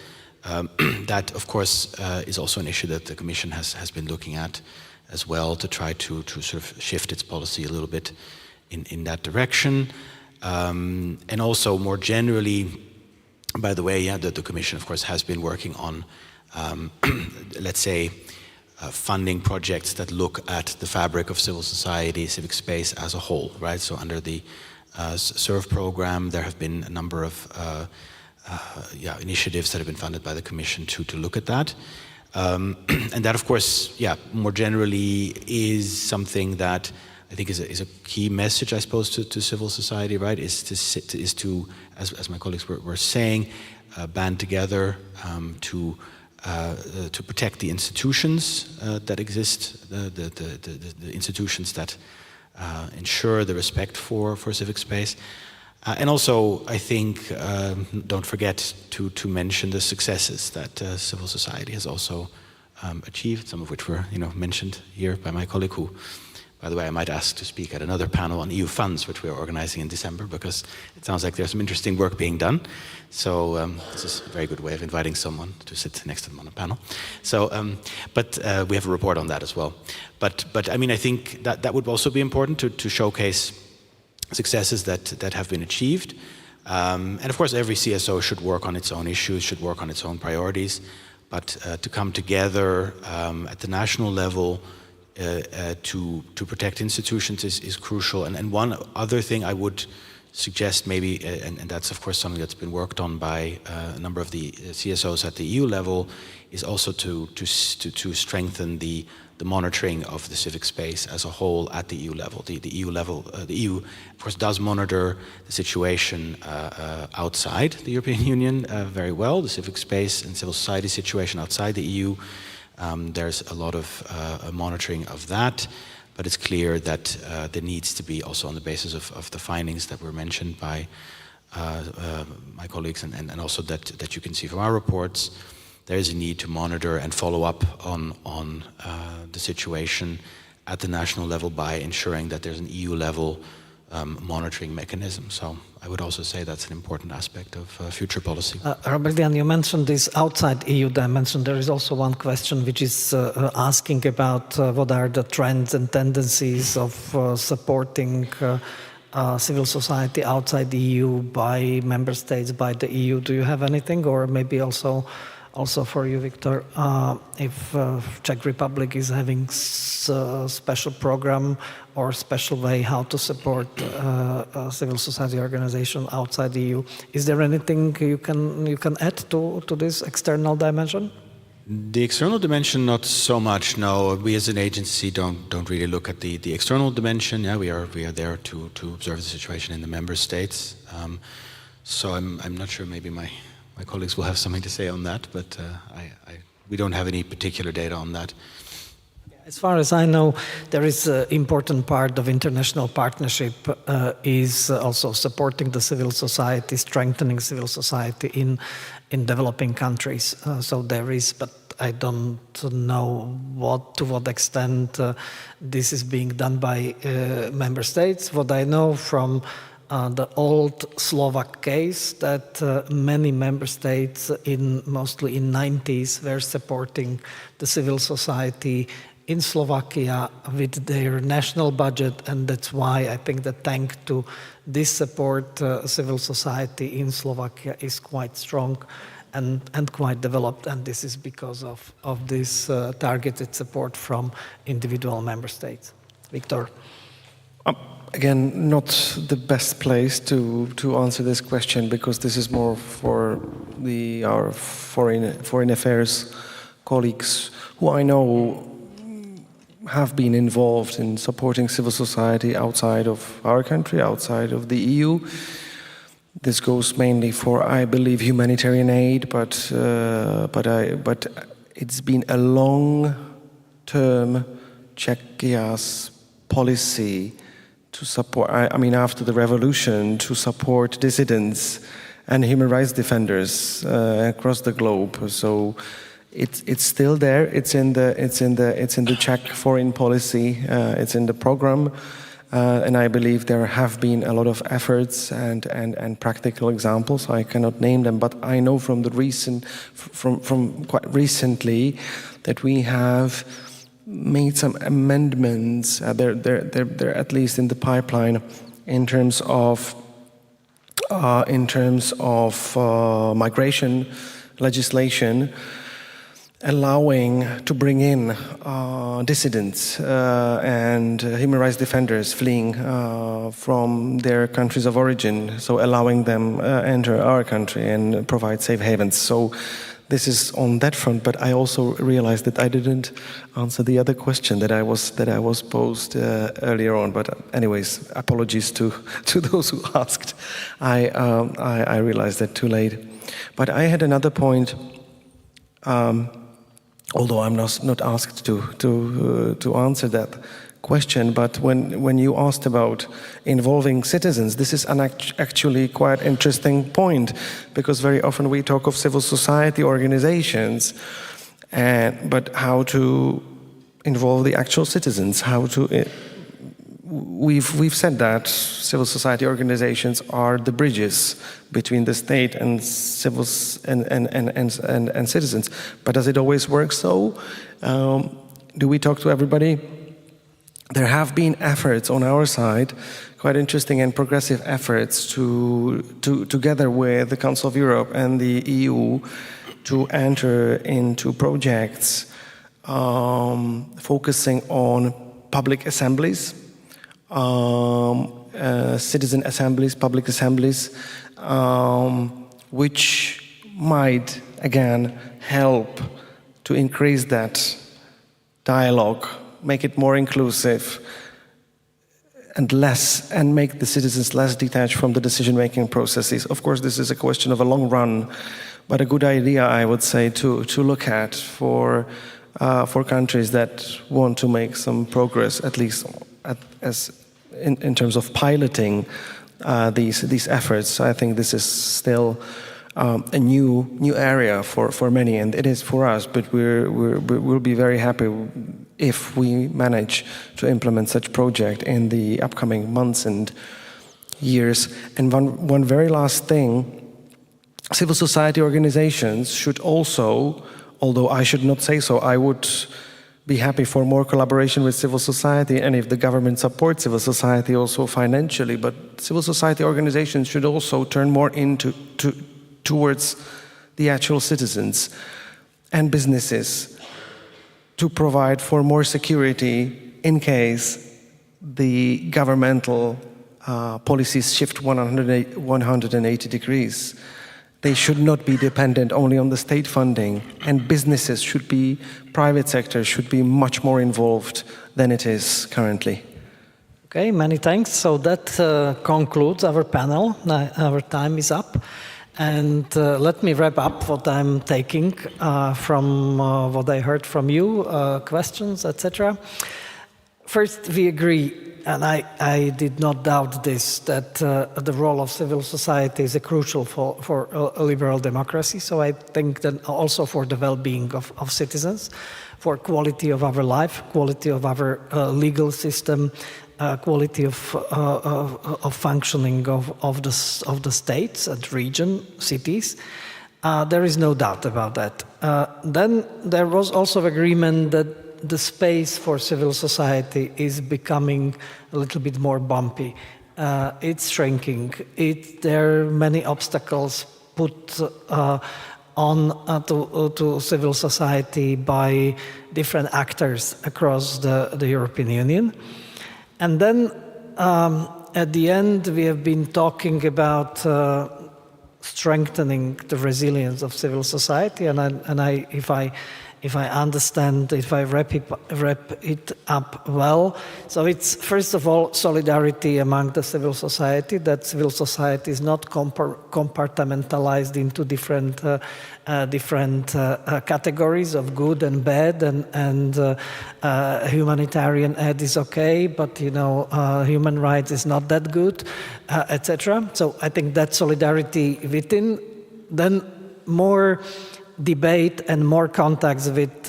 That, of course, is also an issue that the Commission has been looking at as well, to try to sort of shift its policy a little bit in that direction. And also more generally, by the way, the Commission, of course, has been working on, let's say, funding projects that look at the fabric of civil society, civic space as a whole, right? So under the SERVE program, there have been a number of initiatives that have been funded by the Commission to look at that. And that, of course, more generally is something that I think is a key message, I suppose, to civil society, right? Is to as my colleagues were saying, band together to protect the institutions that exist, the institutions that ensure the respect for civic space. And also, I think, don't forget to mention the successes that civil society has also achieved, some of which were mentioned here by my colleague who By the way, I might ask to speak at another panel on EU funds, which we are organizing in December, because it sounds like there's some interesting work being done. So this is a very good way of inviting someone to sit next to them on a panel. So, but we have a report on that as well. But I mean, I think that would also be important to showcase successes that have been achieved. And of course, every CSO should work on its own issues, should work on its own priorities. But to come together at the national level to protect institutions is crucial. And one other thing I would suggest maybe, and that's of course something that's been worked on by a number of the CSOs at the EU level, is also to strengthen the monitoring of the civic space as a whole at the EU level. The EU level, the EU of course does monitor the situation outside the European Union very well, the civic space and civil society situation outside the EU. There's a lot of monitoring of that, but it's clear that there needs to be also on the basis of the findings that were mentioned by my colleagues and also that you can see from our reports, there is a need to monitor and follow up on the situation at the national level by ensuring that there's an EU level monitoring mechanism. So I would also say that's an important aspect of future policy. Robert, you mentioned this outside EU dimension. There is also one question which is asking about what are the trends and tendencies of supporting civil society outside the EU by member states, by the EU. Do you have anything, or maybe also for you, Victor, if Czech Republic is having a special program or special way how to support a civil society organization outside the EU, is there anything you can add to this external dimension? The external dimension, not so much. No, we as an agency don't really look at the external dimension. Yeah, we are there to observe the situation in the member states. So I'm not sure. Maybe my colleagues will have something to say on that, but we don't have any particular data on that. As far as I know, there is an important part of international partnership is also supporting the civil society, strengthening civil society in developing countries. So there is, but I don't know to what extent this is being done by member states. What I know from the old Slovak case that many member states, mostly in 90s, were supporting the civil society in Slovakia with their national budget, and that's why I think that thanks to this support, civil society in Slovakia is quite strong and quite developed, and this is because of this targeted support from individual member states. Victor. Again, not the best place to answer this question, because this is more for our foreign affairs colleagues who I know have been involved in supporting civil society outside of our country, outside of the EU. This goes mainly for, I believe, humanitarian aid, but it's been a long-term Czechia's policy to support, I mean, after the revolution, to support dissidents and human rights defenders across the globe. So it's still there. It's in the Czech foreign policy. It's in the program, and I believe there have been a lot of efforts and practical examples. I cannot name them, but I know from quite recently that we have made some amendments. They're at least in the pipeline in terms of migration legislation, allowing to bring in dissidents and human rights defenders fleeing from their countries of origin, so allowing them enter our country and provide safe havens. So this is on that front, but I also realized that I didn't answer the other question that I was posed earlier on. But anyways, apologies to those who asked. I realized that too late. But I had another point. Although I'm not asked to answer that question, but when you asked about involving citizens, this is actually quite interesting point, because very often we talk of civil society organizations, but how to involve the actual citizens, how to we've said that civil society organizations are the bridges between the state and and citizens. But does it always work so? Do we talk to everybody? There have been efforts on our side, quite interesting and progressive efforts to together with the Council of Europe and the EU to enter into projects focusing on public assemblies, citizen assemblies, public assemblies, which might again help to increase that dialogue, make it more inclusive, and make the citizens less detached from the decision-making processes. Of course, this is a question of a long run, but a good idea, I would say, to look at for countries that want to make some progress, at least in terms of piloting these efforts. I think this is still a new area for many, and it is for us. But we'll be very happy if we manage to implement such project in the upcoming months and years. And one very last thing: civil society organizations should also, although I should not say so, I would be happy for more collaboration with civil society, and if the government supports civil society also financially, but civil society organizations should also turn more towards the actual citizens and businesses to provide for more security in case the governmental policies shift 180 degrees. They should not be dependent only on the state funding, and businesses should be, private sector should be much more involved than it is currently. Okay, many thanks. So that concludes our panel. Our time is up. And let me wrap up what I'm taking from what I heard from you, questions, etc. First, we agree, and I did not doubt this, that the role of civil society is crucial for a liberal democracy. So I think that also for the well-being of citizens, for quality of our life, quality of our legal system, quality of functioning of the states and region, cities. There is no doubt about that. Then there was also agreement that the space for civil society is becoming a little bit more bumpy. It's shrinking. There are many obstacles put on to civil society by different actors across the European Union. And then at the end, we have been talking about strengthening the resilience of civil society. If I understand, if I wrap it up well, so it's first of all solidarity among the civil society. That civil society is not compartmentalized into different categories of good and bad, and humanitarian aid is okay, but human rights is not that good, etc. So I think that solidarity within, then more debate and more contacts with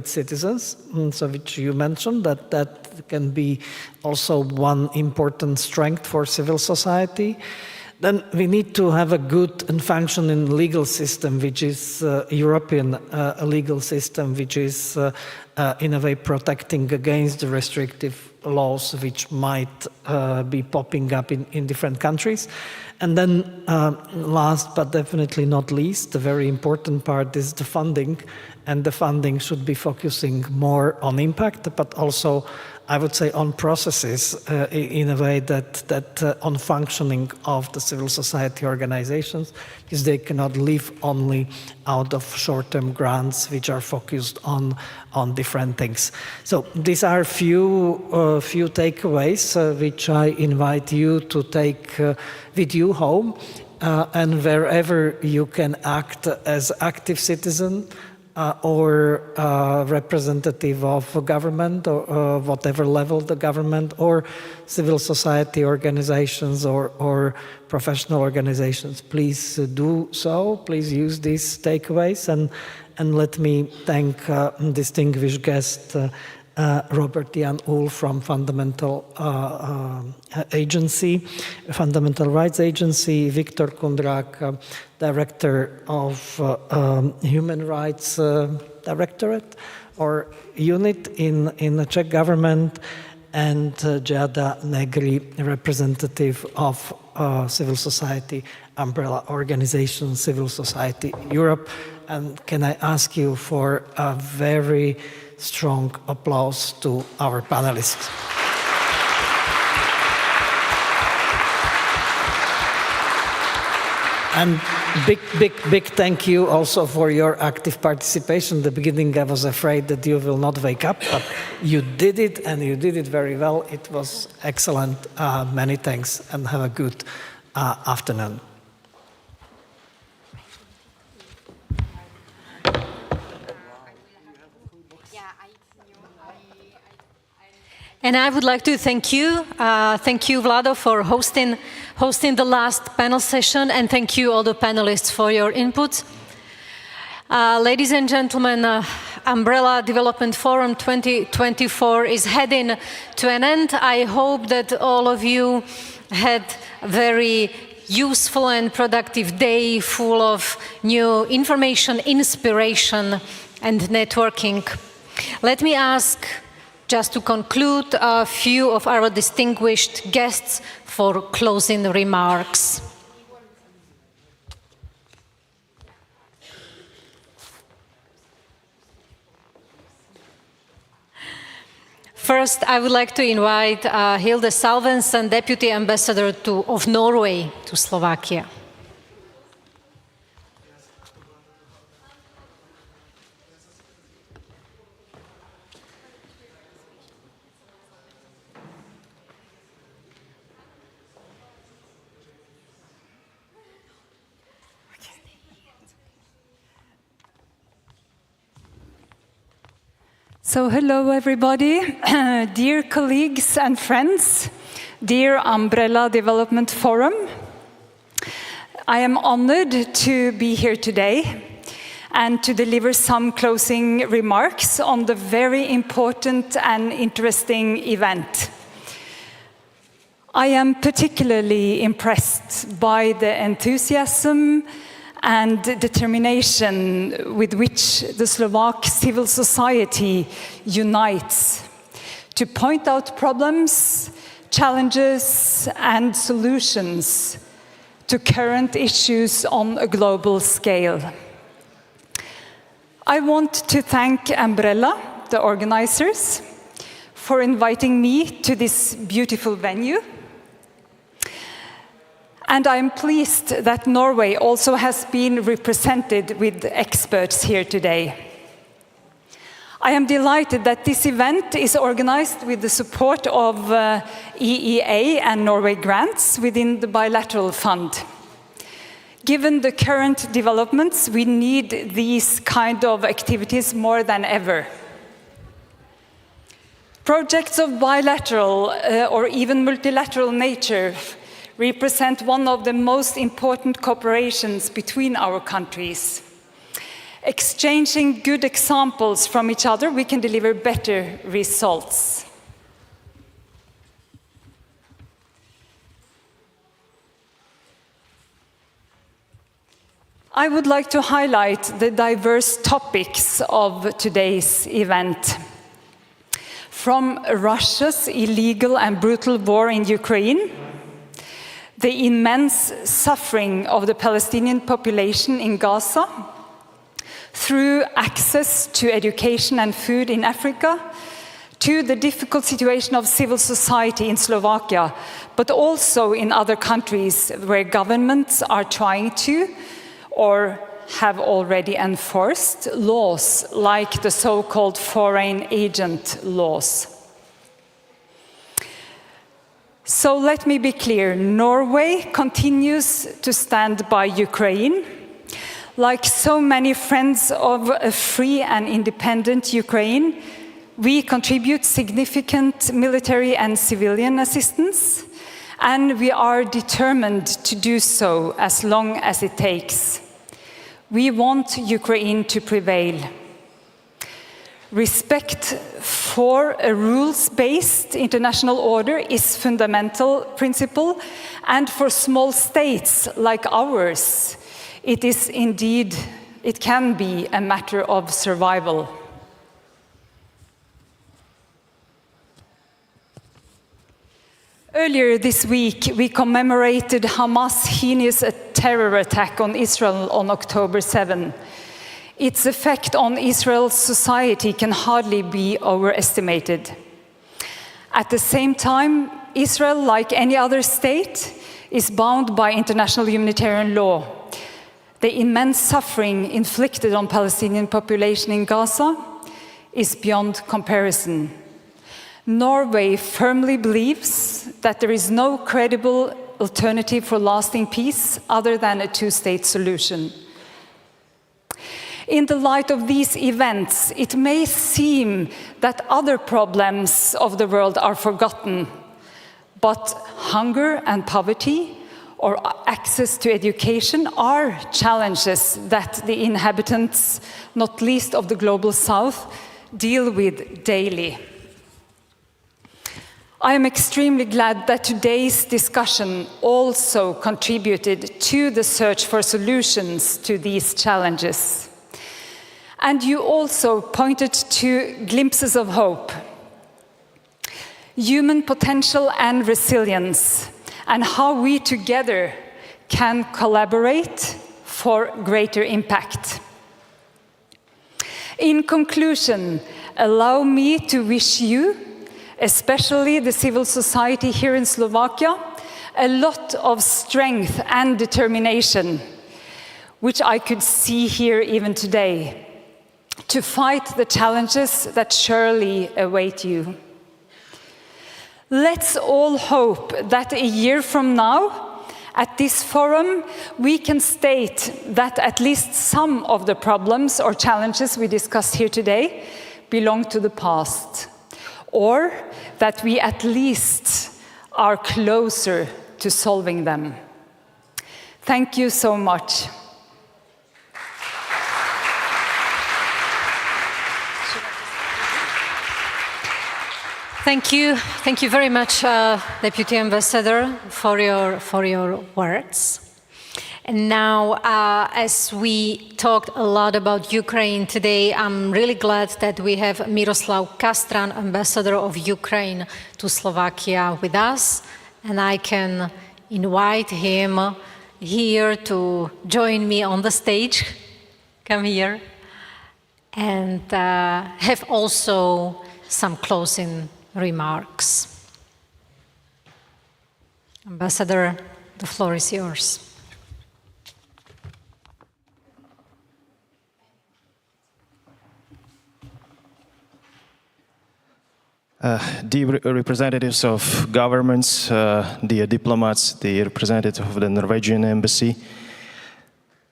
citizens, so which you mentioned, that can be also one important strength for civil society. Then we need to have a good and functioning legal system, which is European legal system, which is in a way protecting against the restrictive laws which might be popping up in different countries. And then last but definitely not least, the very important part is the funding, and the funding should be focusing more on impact, but also I would say on processes in a way that on functioning of the civil society organizations, because they cannot live only out of short-term grants which are focused on different things. So these are few takeaways which I invite you to take with you home, and wherever you can act as active citizen, or representative of a government, or whatever level the government, or civil society organizations or professional organizations. Please do so. Please use these takeaways, and let me thank distinguished guests Robert Jan Uhl from Fundamental Rights Agency, Viktor Kundrak, Director of Human Rights Directorate or Unit in the Czech government, and Giada Negri, representative of civil society, umbrella organization, Civil Society Europe. And can I ask you for a very strong applause to our panelists. And big thank you also for your active participation. In the beginning I was afraid that you will not wake up, but you did it, and you did it very well. It was excellent. Many thanks, and have a good afternoon. And I would like to thank you, Vlado, for hosting the last panel session, and thank you all the panelists for your input. Ladies and gentlemen, Ambrela Development Forum 2024 is heading to an end. I hope that all of you had a very useful and productive day full of new information, inspiration, and networking. Let me ask, just to conclude, a few of our distinguished guests for closing remarks. First, I would like to invite Hilde Salvensen, Deputy Ambassador of Norway to Slovakia. So hello everybody, dear colleagues and friends, dear Ambrela Development Forum. I am honored to be here today and to deliver some closing remarks on the very important and interesting event. I am particularly impressed by the enthusiasm and determination with which the Slovak civil society unites to point out problems, challenges, and solutions to current issues on a global scale. I want to thank Ambrela, the organizers, for inviting me to this beautiful venue. And I am pleased that Norway also has been represented with experts here today. I am delighted that this event is organized with the support of EEA and Norway grants within the bilateral fund. Given the current developments, we need these kind of activities more than ever. Projects of bilateral or even multilateral nature represent one of the most important cooperations between our countries. Exchanging good examples from each other, we can deliver better results. I would like to highlight the diverse topics of today's event. From Russia's illegal and brutal war in Ukraine, the immense suffering of the Palestinian population in Gaza, through access to education and food in Africa, to the difficult situation of civil society in Slovakia, but also in other countries where governments are trying to or have already enforced laws like the so-called foreign agent laws. So let me be clear, Norway continues to stand by Ukraine. Like so many friends of a free and independent Ukraine, we contribute significant military and civilian assistance, and we are determined to do so as long as it takes. We want Ukraine to prevail. Respect for a rules-based international order is fundamental principle, and for small states like ours, it can be a matter of survival. Earlier this week, we commemorated Hamas' heinous terror attack on Israel on October 7. Its effect on Israel's society can hardly be overestimated. At the same time, Israel, like any other state, is bound by international humanitarian law. The immense suffering inflicted on Palestinian population in Gaza is beyond comparison. Norway firmly believes that there is no credible alternative for lasting peace other than a two-state solution. In the light of these events, it may seem that other problems of the world are forgotten, but hunger and poverty, or access to education, are challenges that the inhabitants, not least of the global south, deal with daily. I am extremely glad that today's discussion also contributed to the search for solutions to these challenges. And you also pointed to glimpses of hope, human potential and resilience, and how we together can collaborate for greater impact. In conclusion, allow me to wish you, especially the civil society here in Slovakia, a lot of strength and determination, which I could see here even today, to fight the challenges that surely await you. Let's all hope that a year from now, at this forum, we can state that at least some of the problems or challenges we discussed here today belong to the past, or that we at least are closer to solving them. Thank you so much. Thank you very much, Deputy Ambassador, for your words. And now, as we talked a lot about Ukraine today, I'm really glad that we have Miroslav Kastran, Ambassador of Ukraine to Slovakia, with us, and I can invite him here to join me on the stage. Come here, and have also some closing remarks. Ambassador, the floor is yours. Dear representatives of governments, dear diplomats, dear representative of the Norwegian embassy,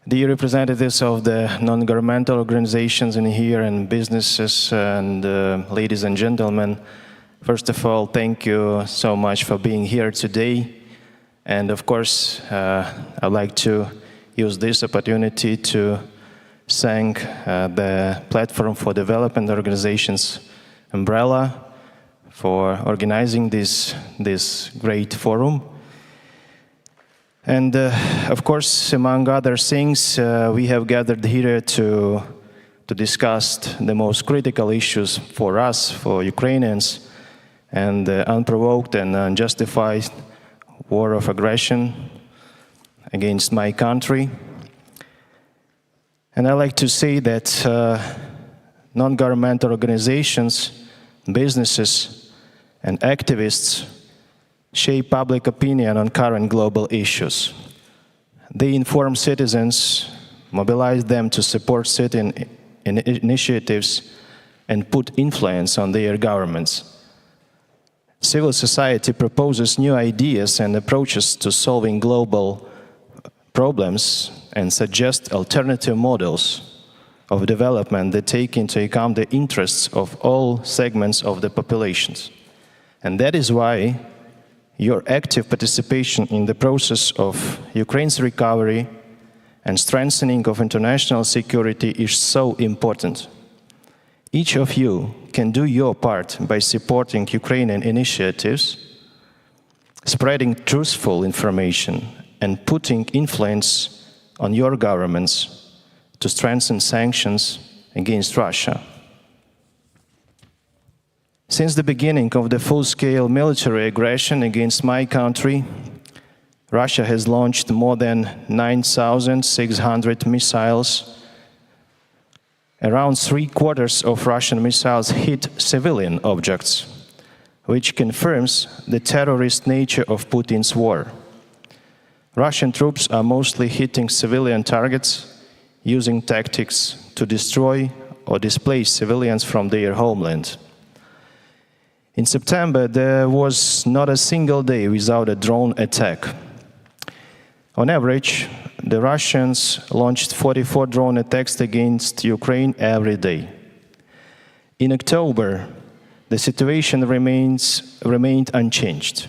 dear representatives of the non-governmental organizations in here and businesses, and ladies and gentlemen, first of all, thank you so much for being here today. And of course, I'd like to use this opportunity to thank the Platform for Development Organizations, Ambrela, for organizing this great forum. And of course, among other things, we have gathered here to discuss the most critical issues for us, for Ukrainians, and the unprovoked and unjustified war of aggression against my country. And I like to say that non-governmental organizations, businesses, and activists shape public opinion on current global issues. They inform citizens, mobilize them to support certain initiatives, and put influence on their governments. Civil society proposes new ideas and approaches to solving global problems and suggests alternative models of development that take into account the interests of all segments of the populations. And that is why your active participation in the process of Ukraine's recovery and strengthening of international security is so important. Each of you can do your part by supporting Ukrainian initiatives, spreading truthful information, and putting influence on your governments to strengthen sanctions against Russia. Since the beginning of the full-scale military aggression against my country, Russia has launched more than 9,600 missiles. Around 3/4 of Russian missiles hit civilian objects, which confirms the terrorist nature of Putin's war. Russian troops are mostly hitting civilian targets using tactics to destroy or displace civilians from their homeland. In September, there was not a single day without a drone attack. On average, the Russians launched 44 drone attacks against Ukraine every day. In October, the situation remained unchanged.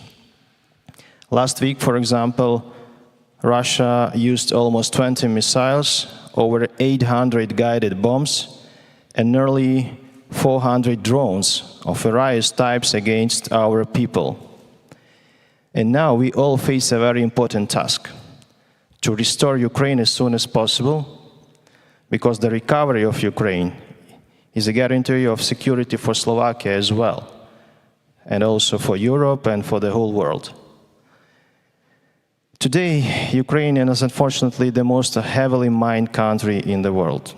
Last week, for example, Russia used almost 20 missiles, over 800 guided bombs, and nearly 400 drones of various types against our people. And now we all face a very important task: to restore Ukraine as soon as possible, because the recovery of Ukraine is a guarantee of security for Slovakia as well, and also for Europe and for the whole world. Today, Ukraine is unfortunately the most heavily mined country in the world.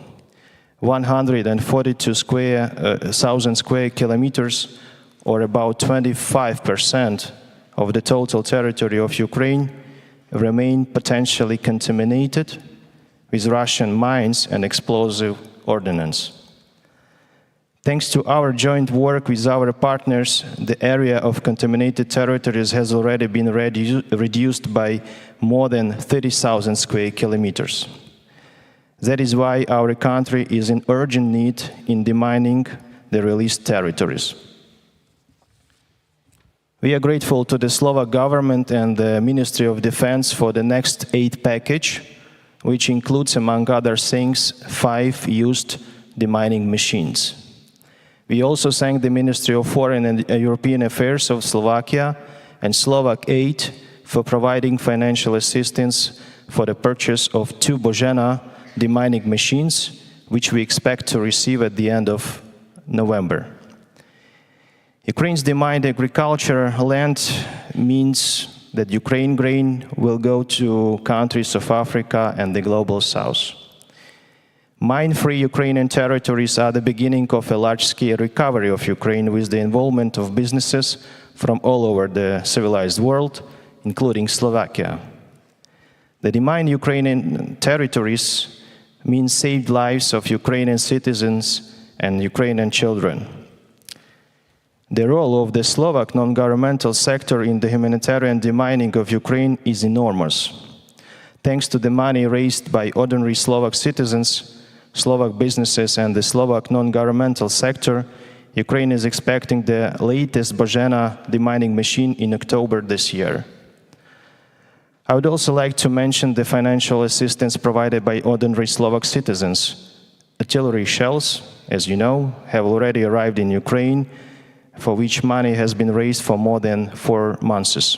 142,000 square kilometers, or about 25% of the total territory of Ukraine, remain potentially contaminated with Russian mines and explosive ordnance. Thanks to our joint work with our partners, the area of contaminated territories has already been reduced by more than 30,000 square kilometers. That is why our country is in urgent need in demining the released territories. We are grateful to the Slovak government and the Ministry of Defense for the next aid package, which includes, among other things, 5 used demining machines. We also thank the Ministry of Foreign and European Affairs of Slovakia and Slovak Aid for providing financial assistance for the purchase of 2 Božena demining machines, which we expect to receive at the end of November. Ukraine's demined agriculture land means that Ukraine grain will go to countries of Africa and the global south. Mine-free Ukrainian territories are the beginning of a large-scale recovery of Ukraine with the involvement of businesses from all over the civilized world, including Slovakia. The demined Ukrainian territories mean saved lives of Ukrainian citizens and Ukrainian children. The role of the Slovak non-governmental sector in the humanitarian demining of Ukraine is enormous. Thanks to the money raised by ordinary Slovak citizens, Slovak businesses and the Slovak non-governmental sector, Ukraine is expecting the latest Božena demining machine in October this year. I would also like to mention the financial assistance provided by ordinary Slovak citizens. Artillery shells, as you know, have already arrived in Ukraine, for which money has been raised for more than 4 months.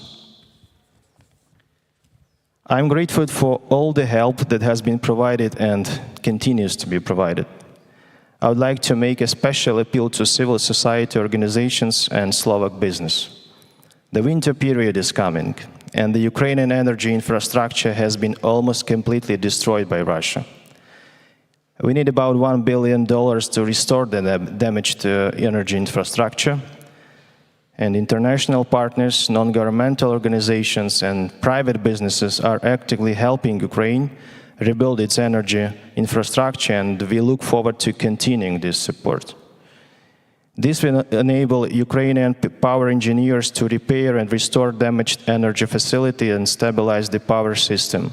I'm grateful for all the help that has been provided and continues to be provided. I would like to make a special appeal to civil society organizations and Slovak business. The winter period is coming, and the Ukrainian energy infrastructure has been almost completely destroyed by Russia. We need about $1 billion to restore the damaged energy infrastructure. And international partners, non-governmental organizations, and private businesses are actively helping Ukraine rebuild its energy infrastructure, and we look forward to continuing this support. This will enable Ukrainian power engineers to repair and restore damaged energy facilities and stabilize the power system,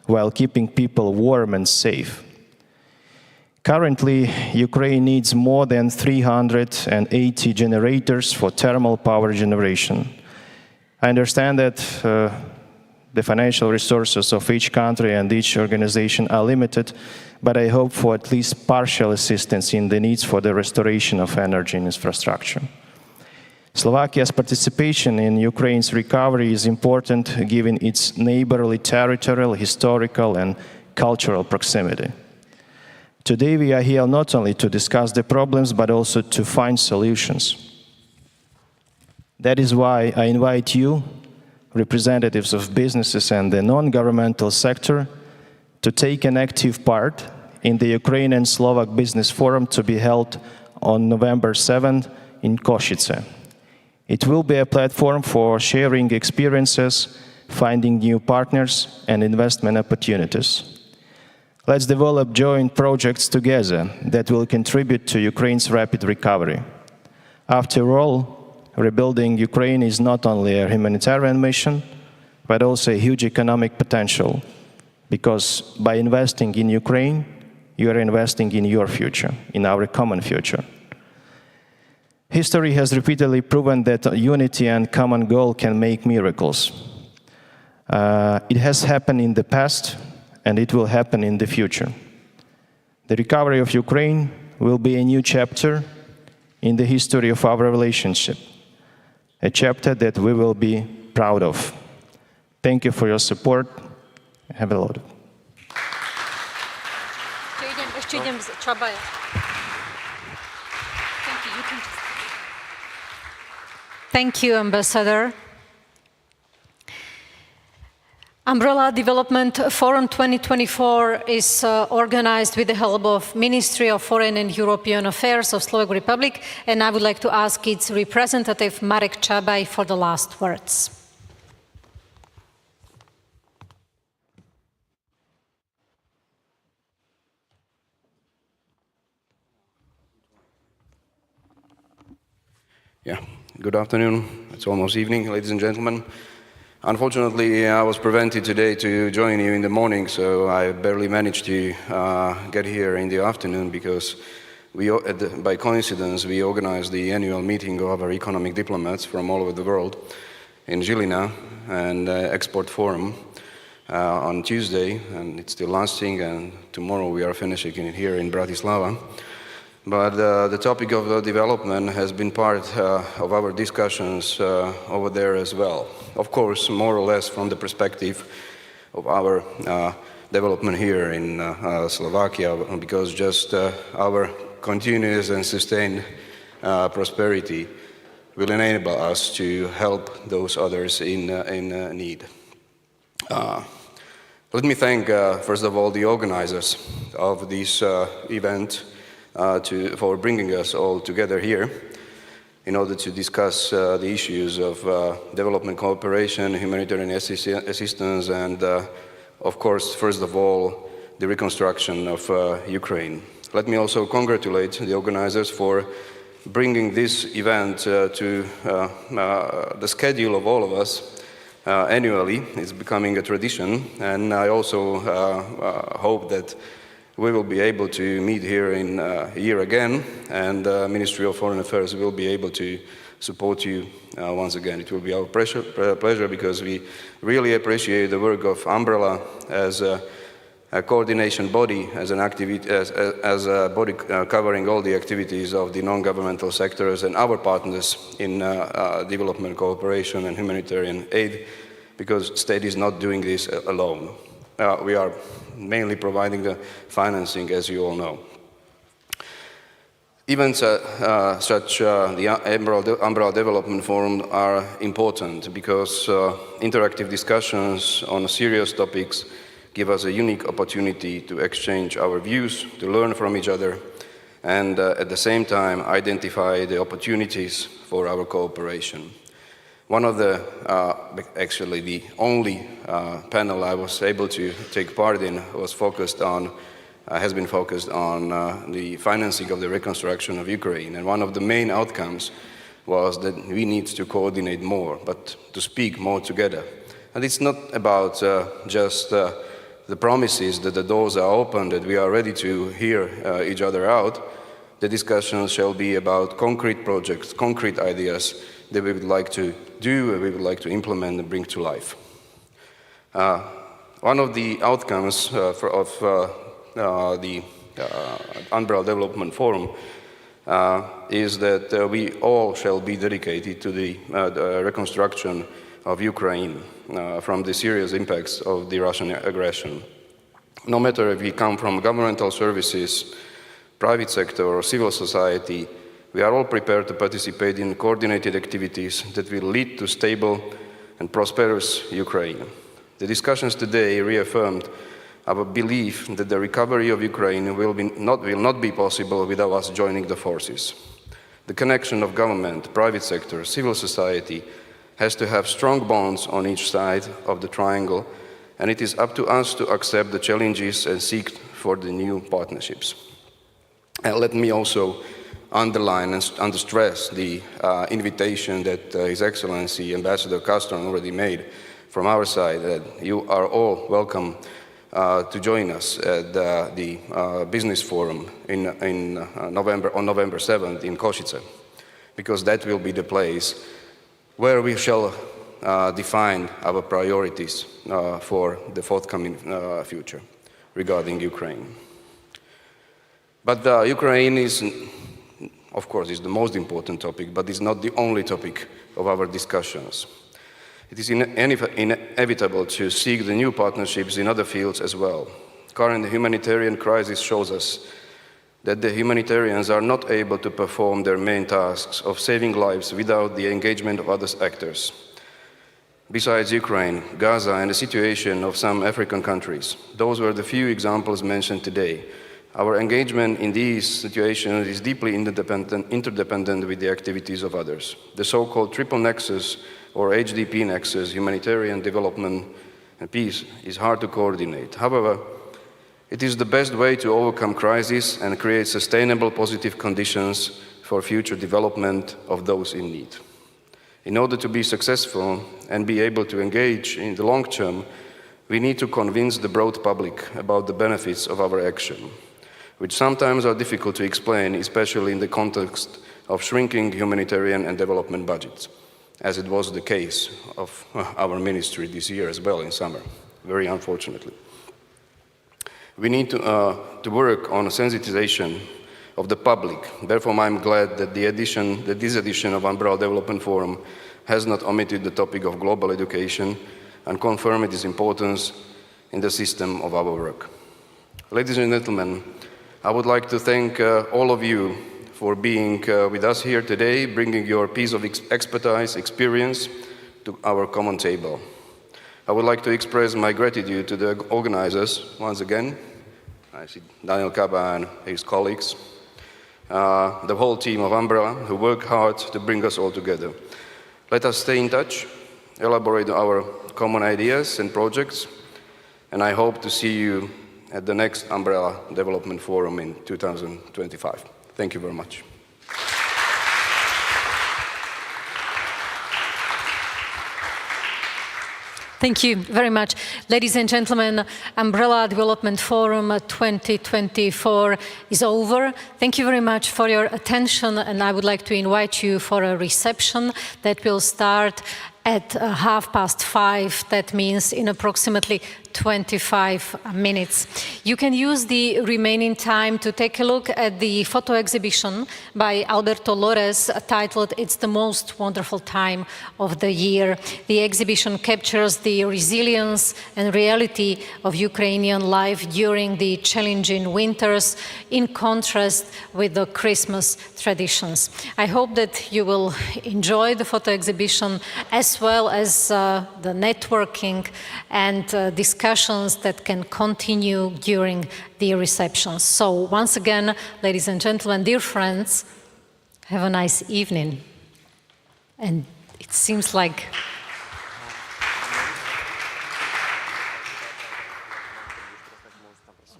while keeping people warm and safe. Currently, Ukraine needs more than 380 generators for thermal power generation. I understand that The financial resources of each country and each organization are limited, but I hope for at least partial assistance in the needs for the restoration of energy and infrastructure. Slovakia's participation in Ukraine's recovery is important given its neighborly territorial, historical, and cultural proximity. Today we are here not only to discuss the problems, but also to find solutions. That is why I invite you, representatives of businesses and the non-governmental sector, to take an active part in the Ukrainian Slovak Business Forum to be held on November 7th in Košice. It will be a platform for sharing experiences, finding new partners, and investment opportunities. Let's develop joint projects together that will contribute to Ukraine's rapid recovery. After all, rebuilding Ukraine is not only a humanitarian mission, but also a huge economic potential, because by investing in Ukraine, you are investing in your future, in our common future. History has repeatedly proven that unity and common goal can make miracles. It has happened in the past, and it will happen in the future. The recovery of Ukraine will be a new chapter in the history of our relationship, a chapter that we will be proud of. Thank you for your support. Have a lot. Thank you, Ambassador. Ambrela Development Forum 2024 is organized with the help of Ministry of Foreign and European Affairs of Slovak Republic, and I would like to ask its representative, Marek Čabaj, for the last words. Yeah, good afternoon. It's almost evening, ladies and gentlemen. Unfortunately, I was prevented today to join you in the morning, so I barely managed to get here in the afternoon because by coincidence, we organized the annual meeting of our economic diplomats from all over the world in Žilina and Export Forum on Tuesday, and it's still lasting, and tomorrow we are finishing it here in Bratislava. But the topic of development has been part of our discussions over there as well. Of course, more or less from the perspective of our development here in Slovakia, because just our continuous and sustained prosperity will enable us to help those others in need. Let me thank, first of all, the organizers of this event for bringing us all together here in order to discuss the issues of development cooperation, humanitarian assistance, and of course, first of all, the reconstruction of Ukraine. Let me also congratulate the organizers for bringing this event to the schedule of all of us annually. It's becoming a tradition, and I also hope that we will be able to meet here in a year again, and the Ministry of Foreign Affairs will be able to support you once again. It will be our pleasure because we really appreciate the work of Ambrela as a coordination body, as a body covering all the activities of the non-governmental sectors and our partners in development cooperation and humanitarian aid, because state is not doing this alone. We are mainly providing the financing, as you all know. Events such the Ambrela Development Forum are important because interactive discussions on serious topics give us a unique opportunity to exchange our views, to learn from each other, and at the same time identify the opportunities for our cooperation. One of the, actually the only panel I was able to take part in was focused on, has been focused on the financing of the reconstruction of Ukraine. And one of the main outcomes was that we need to coordinate more, but to speak more together. And it's not about just the promises that the doors are open, that we are ready to hear each other out. The discussions shall be about concrete projects, concrete ideas that we would like to do and we would like to implement and bring to life. One of the outcomes of the Ambrela Development Forum is that we all shall be dedicated to the reconstruction of Ukraine from the serious impacts of the Russian aggression. No matter if we come from governmental services, private sector or civil society, we are all prepared to participate in coordinated activities that will lead to stable and prosperous Ukraine. The discussions today reaffirmed our belief that the recovery of Ukraine will not be possible without us joining the forces. The connection of government, private sector, civil society has to have strong bonds on each side of the triangle, and it is up to us to accept the challenges and seek for the new partnerships. And let me also underline and stress the invitation that His Excellency Ambassador Castron already made from our side, that you are all welcome to join us at the Business Forum on November 7th in Košice, because that will be the place where we shall define our priorities for the forthcoming future regarding Ukraine. But Ukraine is, of course, is the most important topic, but it's not the only topic of our discussions. It is inevitable to seek the new partnerships in other fields as well. Current humanitarian crisis shows us that the humanitarians are not able to perform their main tasks of saving lives without the engagement of other actors. Besides Ukraine, Gaza, and the situation of some African countries, those were the few examples mentioned today. Our engagement in these situations is deeply interdependent with the activities of others. The so-called triple nexus, or HDP nexus, humanitarian, development, and peace, is hard to coordinate. However, it is the best way to overcome crisis and create sustainable positive conditions for future development of those in need. In order to be successful and be able to engage in the long term, we need to convince the broad public about the benefits of our action, which sometimes are difficult to explain, especially in the context of shrinking humanitarian and development budgets, as it was the case of our ministry this year as well in summer, very unfortunately. We need to work on sensitization of the public. Therefore, I'm glad that this edition of Ambrela Development Forum has not omitted the topic of global education and confirmed its importance in the system of our work. Ladies and gentlemen, I would like to thank all of you for being with us here today, bringing your piece of expertise, experience to our common table. I would like to express my gratitude to the organizers once again. I see Daniel Kaba and his colleagues, the whole team of Ambrela, who work hard to bring us all together. Let us stay in touch, elaborate our common ideas and projects, and I hope to see you at the next Ambrela Development Forum in 2025. Thank you very much. Thank you very much. Ladies and gentlemen, Ambrela Development Forum 2024 is over. Thank you very much for your attention, and I would like to invite you for a reception that will start at 5:30. That means in approximately 25 minutes. You can use the remaining time to take a look at the photo exhibition by Alberto Lores titled "It's the Most Wonderful Time of the Year." The exhibition captures the resilience and reality of Ukrainian life during the challenging winters in contrast with the Christmas traditions. I hope that you will enjoy the photo exhibition as well as the networking and discussions that can continue during the receptions. So once again, ladies and gentlemen, dear friends, have a nice evening. And it seems like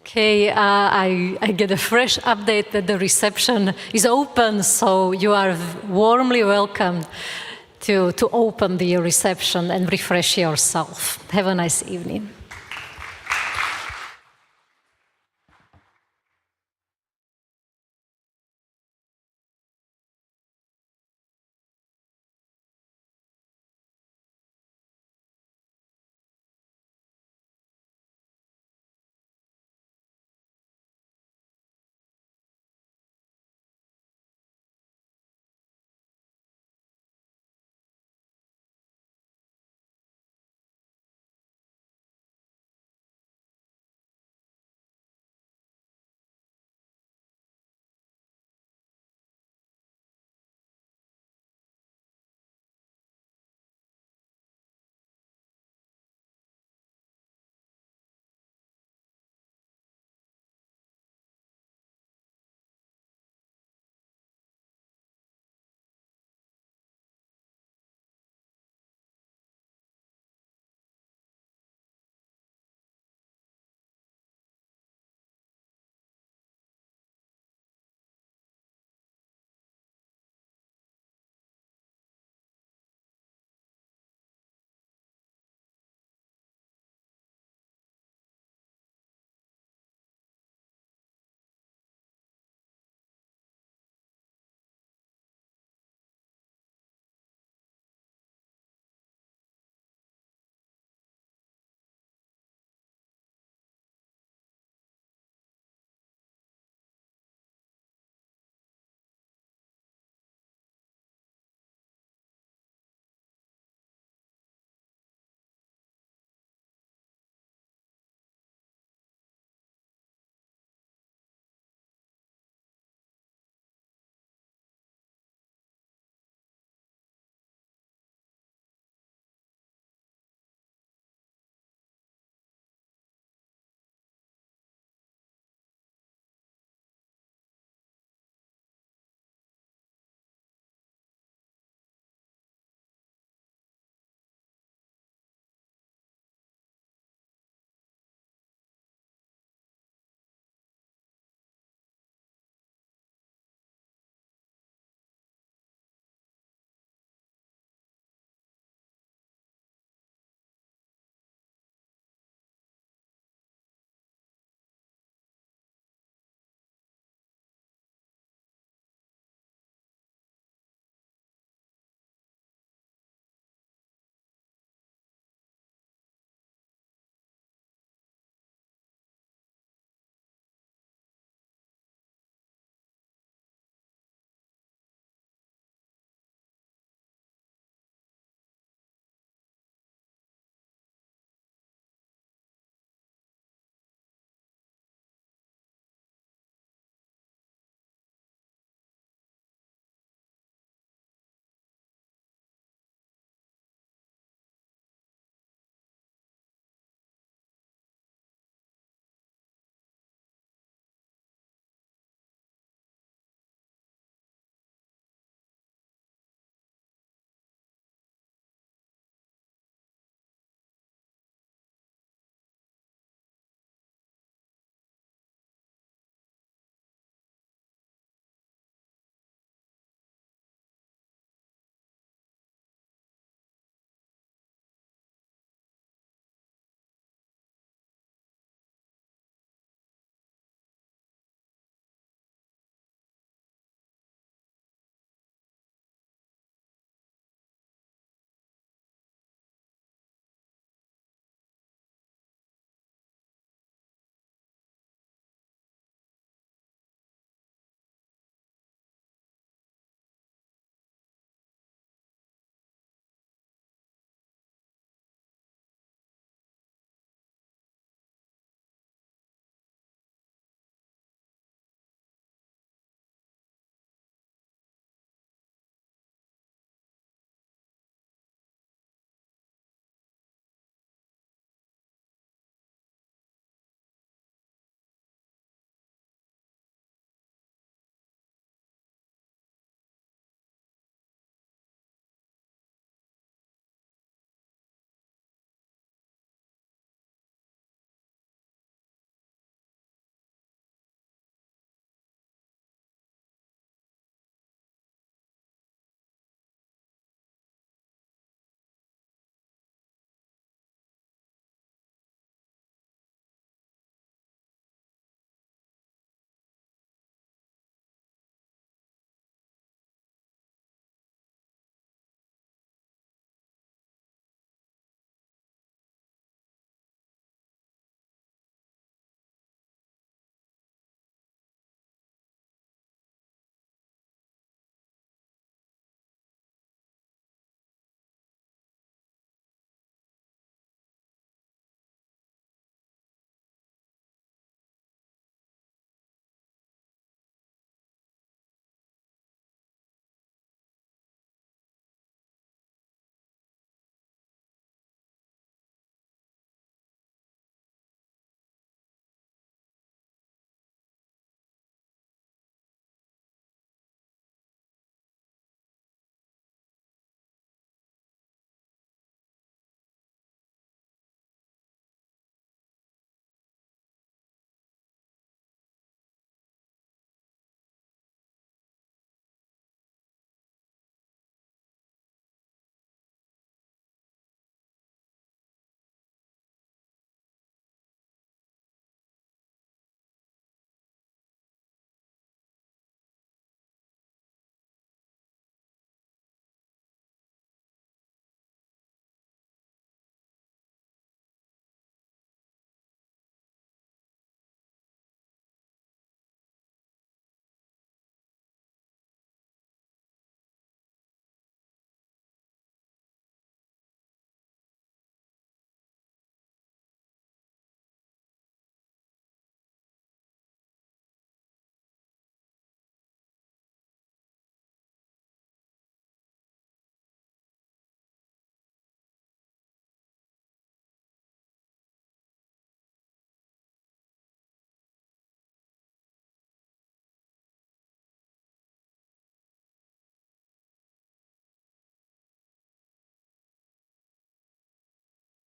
okay, I get a fresh update that the reception is open, so you are warmly welcome to open the reception and refresh yourself. Have a nice evening.